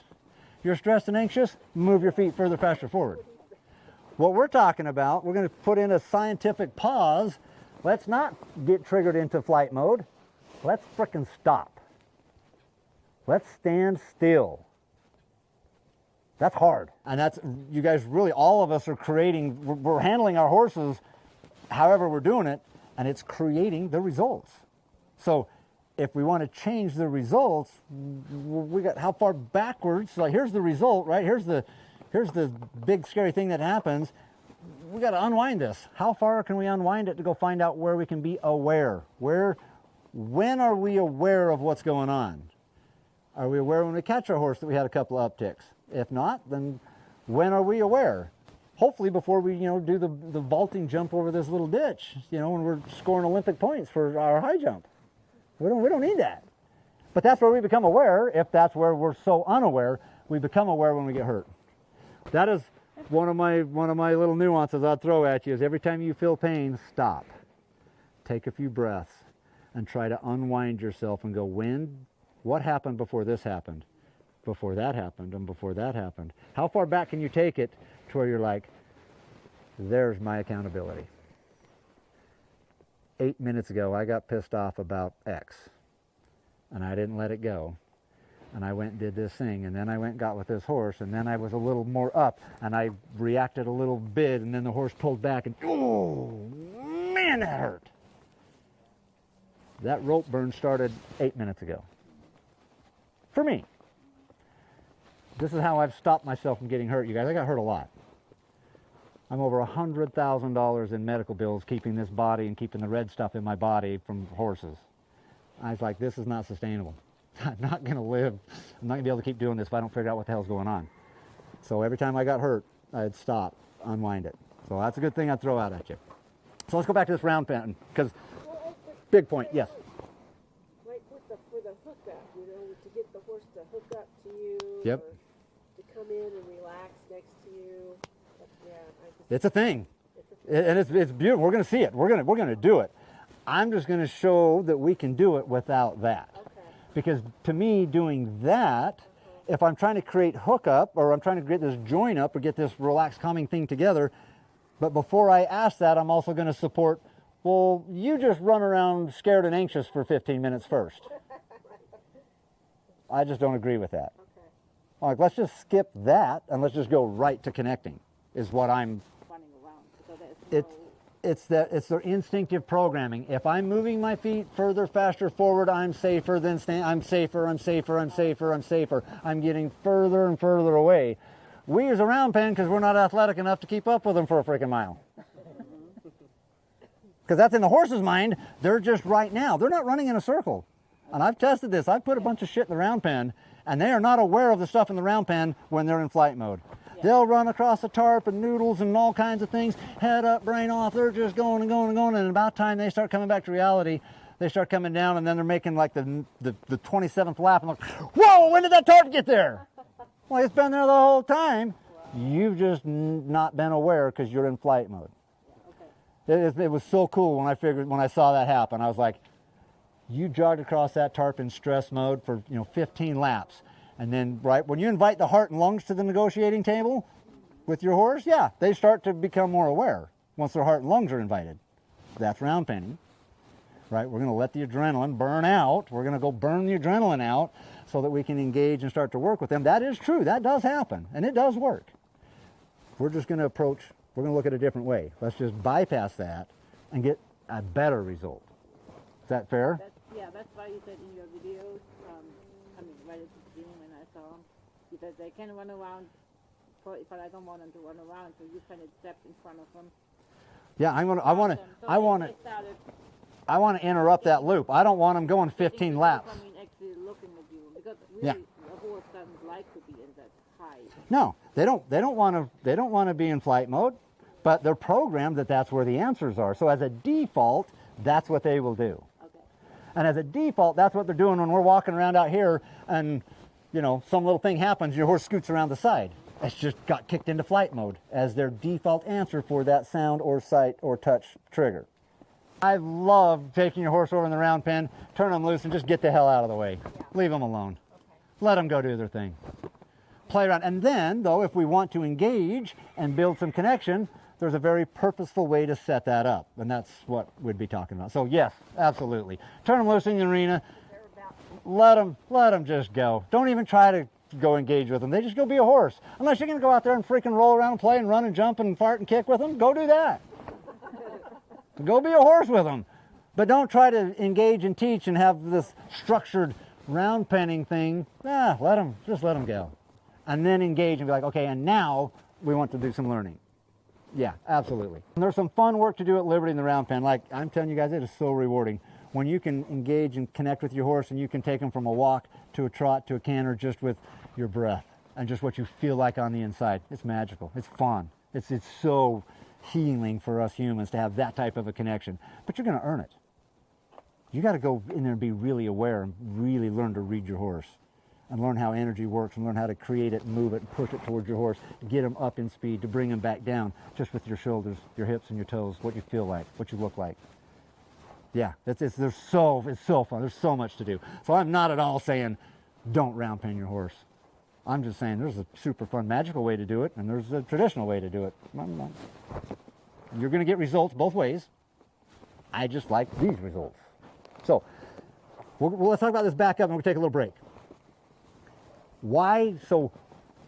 You're stressed and anxious, move your feet further, faster forward. What we're talking about, we're going to put in a scientific pause. Let's not get triggered into flight mode. Let's frickin' stop. Let's stand still. That's hard. And that's, you guys really, all of us are creating, we're handling our horses however we're doing it, and it's creating the results. So if we want to change the results, we got how far backwards, like here's the result, right? Here's the big scary thing that happens. We got to unwind this. How far can we unwind it to go find out where we can be aware? When are we aware of what's going on? Are we aware when we catch our horse that we had a couple of upticks? If not, then when are we aware? Hopefully before we, do the vaulting jump over this little ditch, when we're scoring Olympic points for our high jump. We don't need that. But that's where we become aware. If that's where we're so unaware, we become aware when we get hurt. That is one of my little nuances I'd throw at you is every time you feel pain, stop. Take a few breaths and try to unwind yourself and go, what happened before this happened? Before that happened and before that happened. How far back can you take it to where you're like, there's my accountability. 8 minutes ago, I got pissed off about X, and I didn't let it go. And I went and did this thing, and then I went and got with this horse, and then I was a little more up, and I reacted a little bit, and then the horse pulled back, and oh, man, that hurt. That rope burn started 8 minutes ago. For me. This is how I've stopped myself from getting hurt, you guys. I got hurt a lot. I'm over $100,000 in medical bills keeping this body and keeping the red stuff in my body from horses. I was like, this is not sustainable. I'm not going to live. I'm not going to be able to keep doing this if I don't figure out what the hell's going on. So every time I got hurt, I'd stop, unwind it. So that's a good thing I'd throw out at you. So let's go back to this round pen, because big point, yes. Like for the hookup, to get the horse to hook up to you. Yep. Or to come in and relax next to you. It's a thing. And it's beautiful. We're going to see it. We're going to do it. I'm just going to show that we can do it without that. Okay. Because to me, doing that, if I'm trying to create hookup, or I'm trying to get this join up, or get this relaxed, calming thing together, but before I ask that, I'm also going to support, well, you just run around scared and anxious for 15 minutes first. I just don't agree with that. Okay. Like, let's just skip that, and let's just go right to connecting, is what I'm... running around. So there's It's their instinctive programming. If I'm moving my feet further, faster forward, I'm safer than I'm safer, I'm safer, I'm safer, I'm safer. I'm getting further and further away. We use a round pen because we're not athletic enough to keep up with them for a freaking mile. Because that's in the horse's mind. They're just right now. They're not running in a circle. And I've tested this. I've put a bunch of shit in the round pen, and they are not aware of the stuff in the round pen when they're in flight mode. They'll run across the tarp and noodles and all kinds of things, head up, brain off. They're just going and going and going. And about time they start coming back to reality, they start coming down, and then they're making like the 27th lap. And like, whoa, when did that tarp get there? Well, it's been there the whole time. You've just not been aware because you're in flight mode. It was so cool when I saw that happen. I was like, you jogged across that tarp in stress mode for 15 laps. And then, right, when you invite the heart and lungs to the negotiating table with your horse, yeah, they start to become more aware once their heart and lungs are invited. That's round penning, right? We're going to let the adrenaline burn out. We're going to go burn the adrenaline out so that we can engage and start to work with them. That is true. That does happen, and it does work. We're just going to we're going to look at a different way. Let's just bypass that and get a better result. Is that fair? That's why you said in your videos, right at the beginning when I saw them, because they can run around, but I don't want them to run around, so you kind of step in front of them. Yeah, I want to interrupt that loop. I don't want them going 15 laps. I mean, actually looking at you, because really, a horse doesn't like to be in that high. No, they don't want to be in flight mode, but they're programmed that that's where the answers are. So as a default, that's what they will do. Okay. And as a default, that's what they're doing when we're walking around out here and, you know, some little thing happens, your horse scoots around the side. It's just got kicked into flight mode as their default answer for that sound or sight or touch trigger. I love taking your horse over in the round pen, turn them loose, and just get the hell out of the way. Yeah. Leave them alone. Okay. Let them go do their thing. Play around. And then, though, if we want to engage and build some connection, there's a very purposeful way to set that up. And that's what we'd be talking about. So, yes, absolutely. Turn them loose in the arena. Let them just go. Don't even try to go engage with them. They just go be a horse. Unless you're going to go out there and freaking roll around and play and run and jump and fart and kick with them, go do that. Go be a horse with them. But don't try to engage and teach and have this structured round penning thing. Let them go. And then engage and be like, okay, and now we want to do some learning. Yeah, absolutely. And there's some fun work to do at Liberty in the round pen. Like I'm telling you guys, it is so rewarding. When you can engage and connect with your horse and you can take them from a walk to a trot to a canter just with your breath and just what you feel like on the inside. It's magical. It's fun. It's so healing for us humans to have that type of a connection. But you're going to earn it. You got to go in there and be really aware and really learn to read your horse and learn how energy works and learn how to create it and move it and push it towards your horse, get them up in speed, to bring them back down just with your shoulders, your hips and your toes, what you feel like, what you look like. Yeah, it's so fun. There's so much to do. So I'm not at all saying don't round pen your horse. I'm just saying there's a super fun, magical way to do it, and there's a traditional way to do it. You're going to get results both ways. I just like these results. So let's talk about this back up, and we'll take a little break. Why? So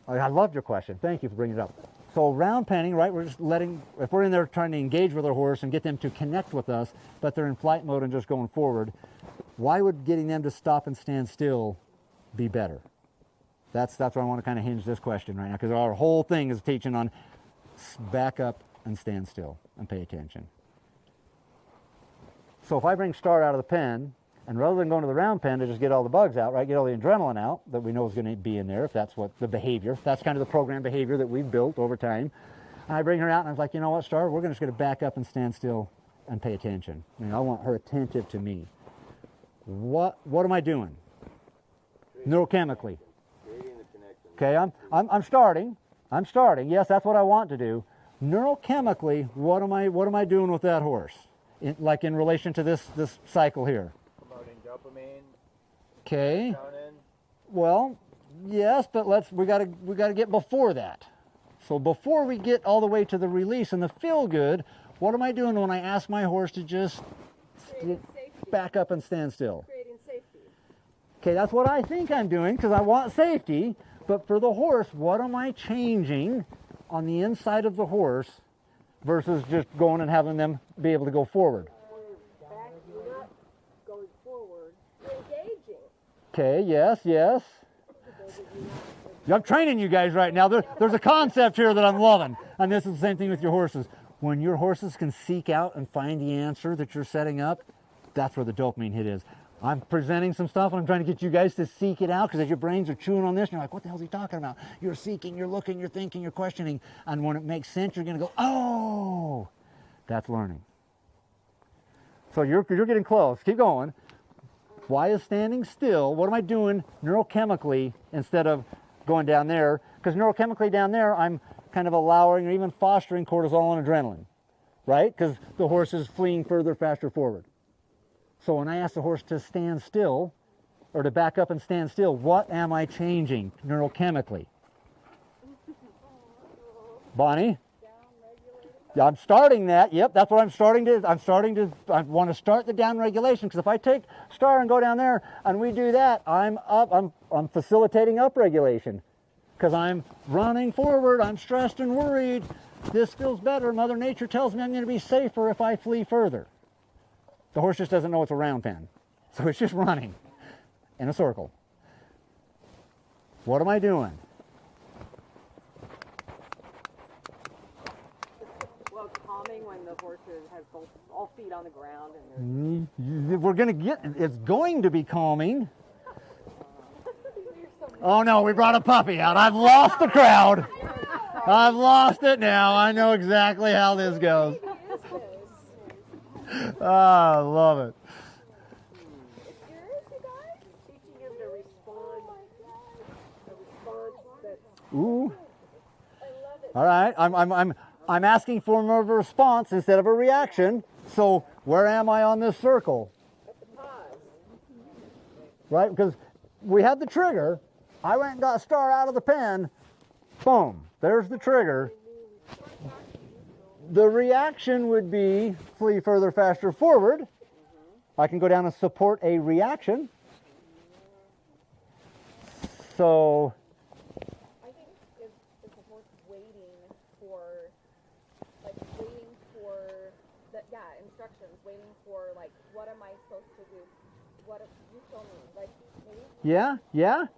I loved your question. Thank you for bringing it up. So round penning, right, we're just letting, if we're in there trying to engage with our horse and get them to connect with us, but they're in flight mode and just going forward, why would getting them to stop and stand still be better? That's where I want to kind of hinge this question right now, because our whole thing is teaching on back up and stand still and pay attention. So if I bring Star out of the pen, and rather than going to the round pen to just get all the bugs out, right, get all the adrenaline out that we know is going to be in there, if that's what the behavior, that's kind of the program behavior that we've built over time. And I bring her out and I was like, you know what, Star, we're just going to back up and stand still and pay attention. I mean, I want her attentive to me. What am I doing? Neurochemically. Okay, I'm starting. Yes, that's what I want to do. Neurochemically, what am I doing with that horse? Like in relation to this cycle here. Dopamine. Okay. Serotonin. Well, yes, but we got to get before that. So before we get all the way to the release and the feel good, what am I doing when I ask my horse to just back up and stand still? Creating safety. Okay, that's what I think I'm doing because I want safety. But for the horse, what am I changing on the inside of the horse versus just going and having them be able to go forward? You're not going forward. You're engaging. Okay, yes. I'm training you guys right now. There's a concept here that I'm loving. And this is the same thing with your horses. When your horses can seek out and find the answer that you're setting up, that's where the dopamine hit is. I'm presenting some stuff and I'm trying to get you guys to seek it out because as your brains are chewing on this, and you're like, what the hell is he talking about? You're seeking, you're looking, you're thinking, you're questioning. And when it makes sense, you're going to go, oh, that's learning. So you're getting close. Keep going. Why is standing still? What am I doing neurochemically instead of going down there? Because neurochemically down there, I'm kind of allowing or even fostering cortisol and adrenaline, right? Because the horse is fleeing further, faster forward. So when I ask the horse to stand still, or to back up and stand still, what am I changing neurochemically? Bonnie? Yeah, I'm starting that. Yep, that's what I'm starting to. I want to start the down regulation because if I take Star and go down there and we do that, I'm facilitating up regulation because I'm running forward. I'm stressed and worried. This feels better. Mother Nature tells me I'm going to be safer if I flee further. The horse just doesn't know it's a round pen. So it's just running in a circle. What am I doing? Well, it's calming when the horse has all feet on the ground. And It's going to be calming. Oh no, we brought a puppy out. I've lost the crowd. I've lost it now. I know exactly how this goes. I love it. Ooh. I love it. All right. I'm asking for more of a response instead of a reaction. So where am I on this circle? At the pause. Right? Because we had the trigger. I went and got a star out of the pen. Boom. There's the trigger. The reaction would be flee further, faster, forward. I can go down and support a reaction. So I think if the horse waiting for the instructions, waiting for like, what am I supposed to do? What if you show me? Like, maybe?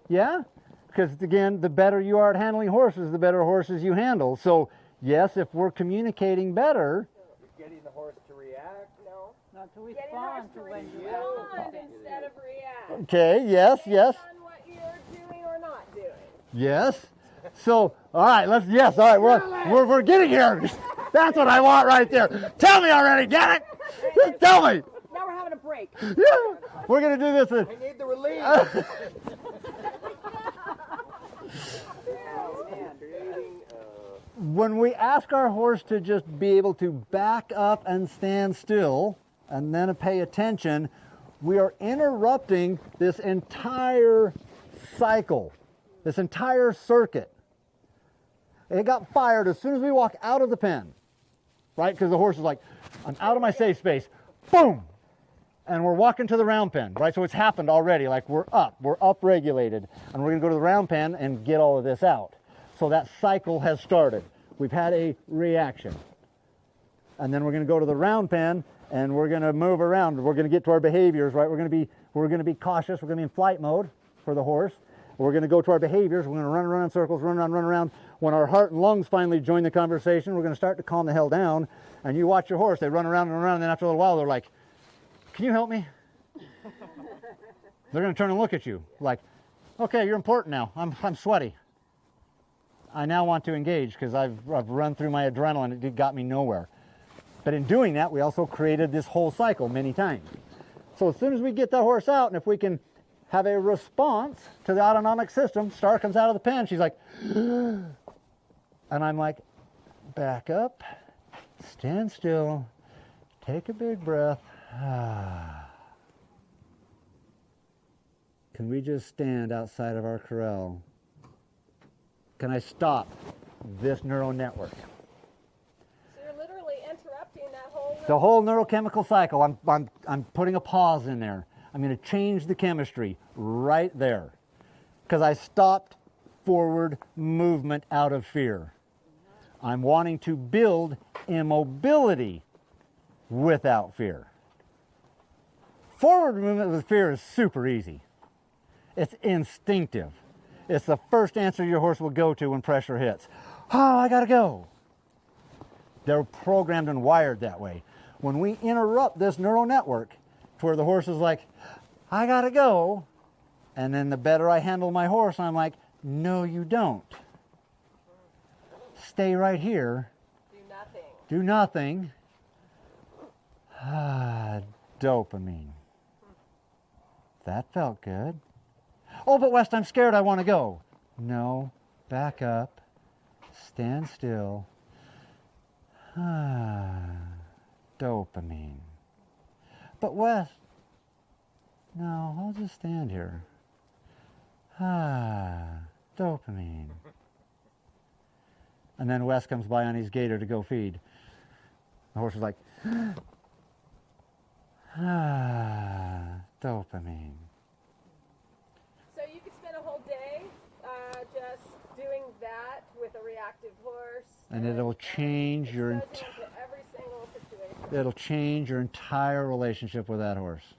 yeah. Because again, the better you are at handling horses, the better horses you handle. So yes, if we're communicating better. Getting the horse to react. No. Not to Getting the horse respond to to when you respond instead of react. Okay, yes. Based on what you're doing or not doing. Yes. So, all right, all right, we're getting here. That's what I want right there. Tell me already, get it? Just tell me. Now we're having a break. Yeah, we're gonna do this. I need the relief. When we ask our horse to just be able to back up and stand still and then pay attention, we are interrupting this entire cycle, this entire circuit. It got fired as soon as we walk out of the pen, right? Because the horse is like, I'm out of my safe space. Boom! And we're walking to the round pen, right? So it's happened already. Like we're up-regulated. And we're going to go to the round pen and get all of this out. So that cycle has started. We've had a reaction. And then we're going to go to the round pen and we're going to move around. We're going to get to our behaviors, right? We're going to be cautious. We're going to be in flight mode for the horse. We're going to go to our behaviors. We're going to run around in circles, run around. When our heart and lungs finally join the conversation, we're going to start to calm the hell down. And you watch your horse. They run around and around, and then after a little while, they're like, can you help me? They're going to turn and look at you like, okay, you're important now. I'm sweaty. I now want to engage because I've run through my adrenaline. It got me nowhere. But in doing that, we also created this whole cycle many times. So as soon as we get that horse out, and if we can have a response to the autonomic system, Star comes out of the pen, she's like, and I'm like, back up, stand still, take a big breath. Can we just stand outside of our corral? Can I stop this neural network? So you're literally interrupting that whole. The whole neurochemical cycle. I'm putting a pause in there. I'm going to change the chemistry right there because I stopped forward movement out of fear. I'm wanting to build immobility without fear. Forward movement with fear is super easy. It's instinctive. It's the first answer your horse will go to when pressure hits. Oh, I gotta go. They're programmed and wired that way. When we interrupt this neural network to where the horse is like, I gotta go, and then the better I handle my horse, I'm like, no, you don't. Stay right here. Do nothing. Dopamine. That felt good. Oh, but West, I'm scared. I want to go. No, back up. Stand still. Dopamine. But West, no, I'll just stand here. Dopamine. And then Wes comes by on his gator to go feed. The horse is like, dopamine. So you could spend a whole day just doing that with a reactive horse. And it'll change your every single situation. it'll change your entire relationship with that horse.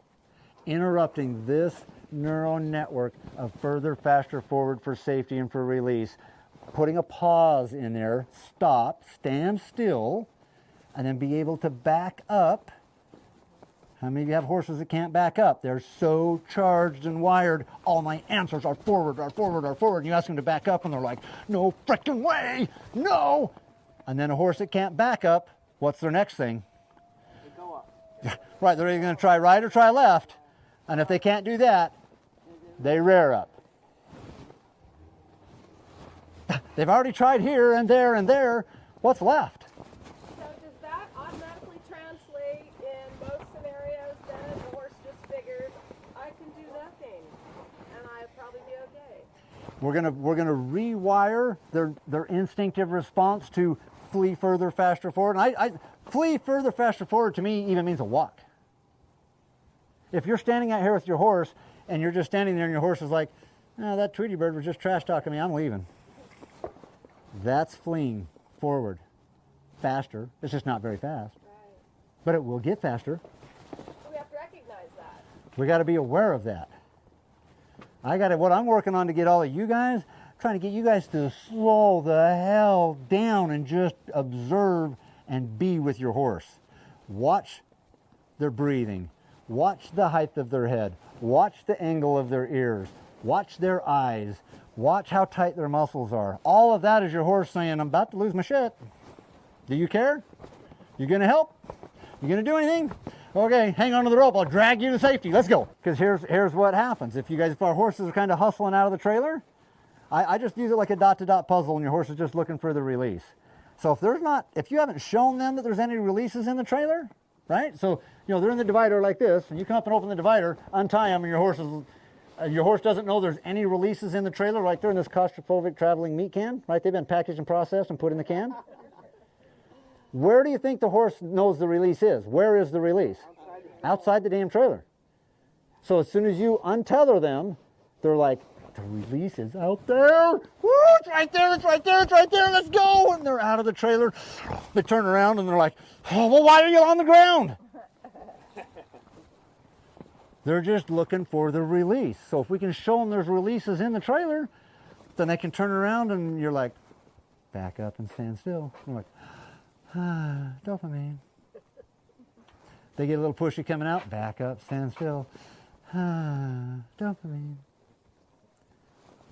Interrupting this neural network of further, faster, forward for safety and for release. Putting a pause in there, stop, stand still, and then be able to back up. How many of you have horses that can't back up? They're so charged and wired. All my answers are forward, are forward, are forward. And you ask them to back up, and they're like, no frickin' way, no. And then a horse that can't back up, what's their next thing? They go up. Right, they're either going to try right or try left. And if they can't do that, they rear up. They've already tried here and there and there. What's left? So does that automatically translate in most scenarios then? The horse just figures, I can do nothing, and I'll probably be okay. We're gonna rewire their instinctive response to flee further, faster, forward. And flee further, faster, forward to me even means a walk. If you're standing out here with your horse and you're just standing there and your horse is like, oh, that Tweety bird was just trash talking me, I'm leaving. That's fleeing forward, faster. It's just not very fast. Right. But it will get faster. We have to recognize that. We got to be aware of that. What I'm working on to get all of you guys, trying to get you guys to slow the hell down and just observe and be with your horse. Watch their breathing. Watch the height of their head. Watch the angle of their ears. Watch their eyes. Watch how tight their muscles are. All of that is your horse saying, I'm about to lose my shit. Do you care? You gonna help? You gonna do anything? Okay, hang on to the rope. I'll drag you to safety. Let's go. Because here's what happens. If our horses are kind of hustling out of the trailer, I just use it like a dot-to-dot puzzle and your horse is just looking for the release. So if you haven't shown them that there's any releases in the trailer, right? So, they're in the divider like this, and you come up and open the divider, untie them, and your horse doesn't know there's any releases in the trailer, right there in this claustrophobic traveling meat can, right? They've been packaged and processed and put in the can. Where do you think the horse knows the release is? Where is the release? Outside the damn trailer. So as soon as you untether them, they're like, the release is out there. Woo, it's right there, it's right there, it's right there, let's go. And they're out of the trailer. They turn around and they're like, oh, well, why are you on the ground? They're just looking for the release. So if we can show them there's releases in the trailer, then they can turn around and you're like, back up and stand still. I'm like, dopamine. They get a little pushy coming out, back up, stand still. Dopamine.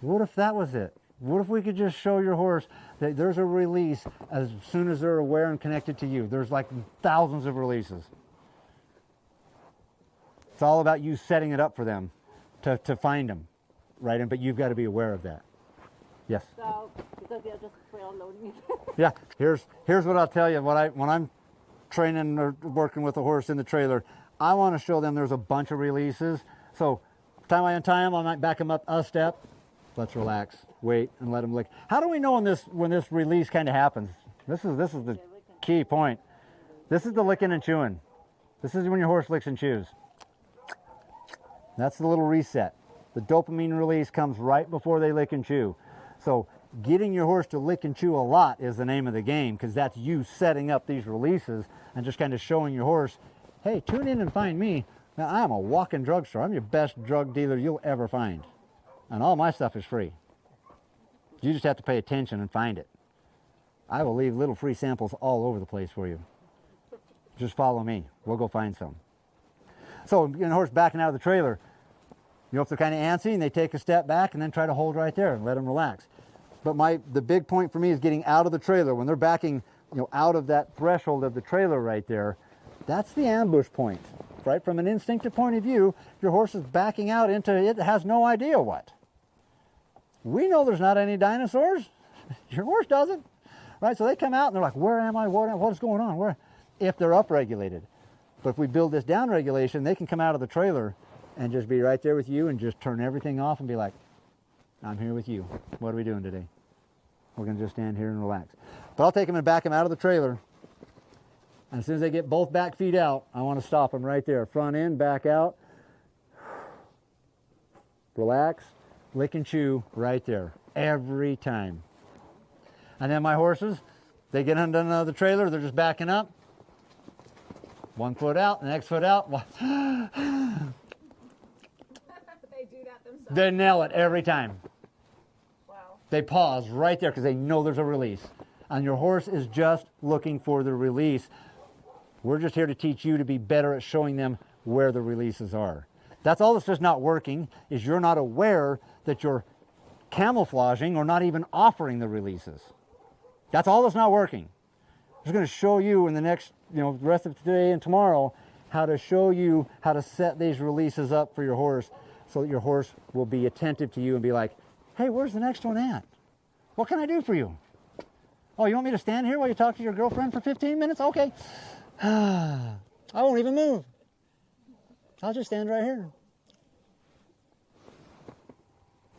What if that was it? What if we could just show your horse that there's a release as soon as they're aware and connected to you? There's like thousands of releases. It's all about you setting it up for them to find them, right? But you've got to be aware of that. Yes? So, because they're just trail loading. Yeah, here's what I'll tell you. When I'm training or working with a horse in the trailer, I want to show them there's a bunch of releases. So, time I untie them, I might back them up a step. Let's relax, wait, and let them lick. How do we know when this release kind of happens? This is the key point. This is the licking and chewing. This is when your horse licks and chews. That's the little reset. The dopamine release comes right before they lick and chew. So getting your horse to lick and chew a lot is the name of the game, because that's you setting up these releases and just kind of showing your horse, hey, tune in and find me. Now, I'm a walking drugstore. I'm your best drug dealer you'll ever find. And all my stuff is free. You just have to pay attention and find it. I will leave little free samples all over the place for you. Just follow me. We'll go find some. So, a horse backing out of the trailer, if they're kind of antsy and they take a step back and then try to hold right there and let them relax. But the big point for me is getting out of the trailer. When they're backing, out of that threshold of the trailer right there, that's the ambush point, right? From an instinctive point of view, your horse is backing out into it has no idea what. We know there's not any dinosaurs. Your horse doesn't, right? So they come out and they're like, where am I? What is going on? Where? If they're upregulated. But if we build this down regulation, they can come out of the trailer and just be right there with you and just turn everything off and be like, I'm here with you. What are we doing today? We're going to just stand here and relax. But I'll take them and back them out of the trailer. And as soon as they get both back feet out, I want to stop them right there. Front end, back out. Relax, lick and chew right there. Every time. And then my horses, they get under the trailer, they're just backing up. One foot out, the next foot out. They do that themselves. They nail it every time. Wow. They pause right there because they know there's a release. And your horse is just looking for the release. We're just here to teach you to be better at showing them where the releases are. That's all that's just not working, is you're not aware that you're camouflaging or not even offering the releases. That's all that's not working. I'm just going to show you in the next, the rest of today and tomorrow, how to show you how to set these releases up for your horse so that your horse will be attentive to you and be like, hey, where's the next one at? What can I do for you? Oh, you want me to stand here while you talk to your girlfriend for 15 minutes? Okay. I won't even move. I'll just stand right here.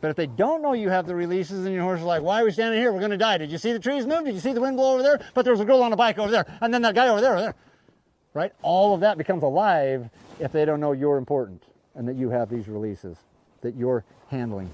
But if they don't know you have the releases and your horse is like, why are we standing here? We're going to die. Did you see the trees move? Did you see the wind blow over there? But there was a girl on a bike over there. And then that guy over there. Right? All of that becomes alive if they don't know you're important and that you have these releases that you're handling.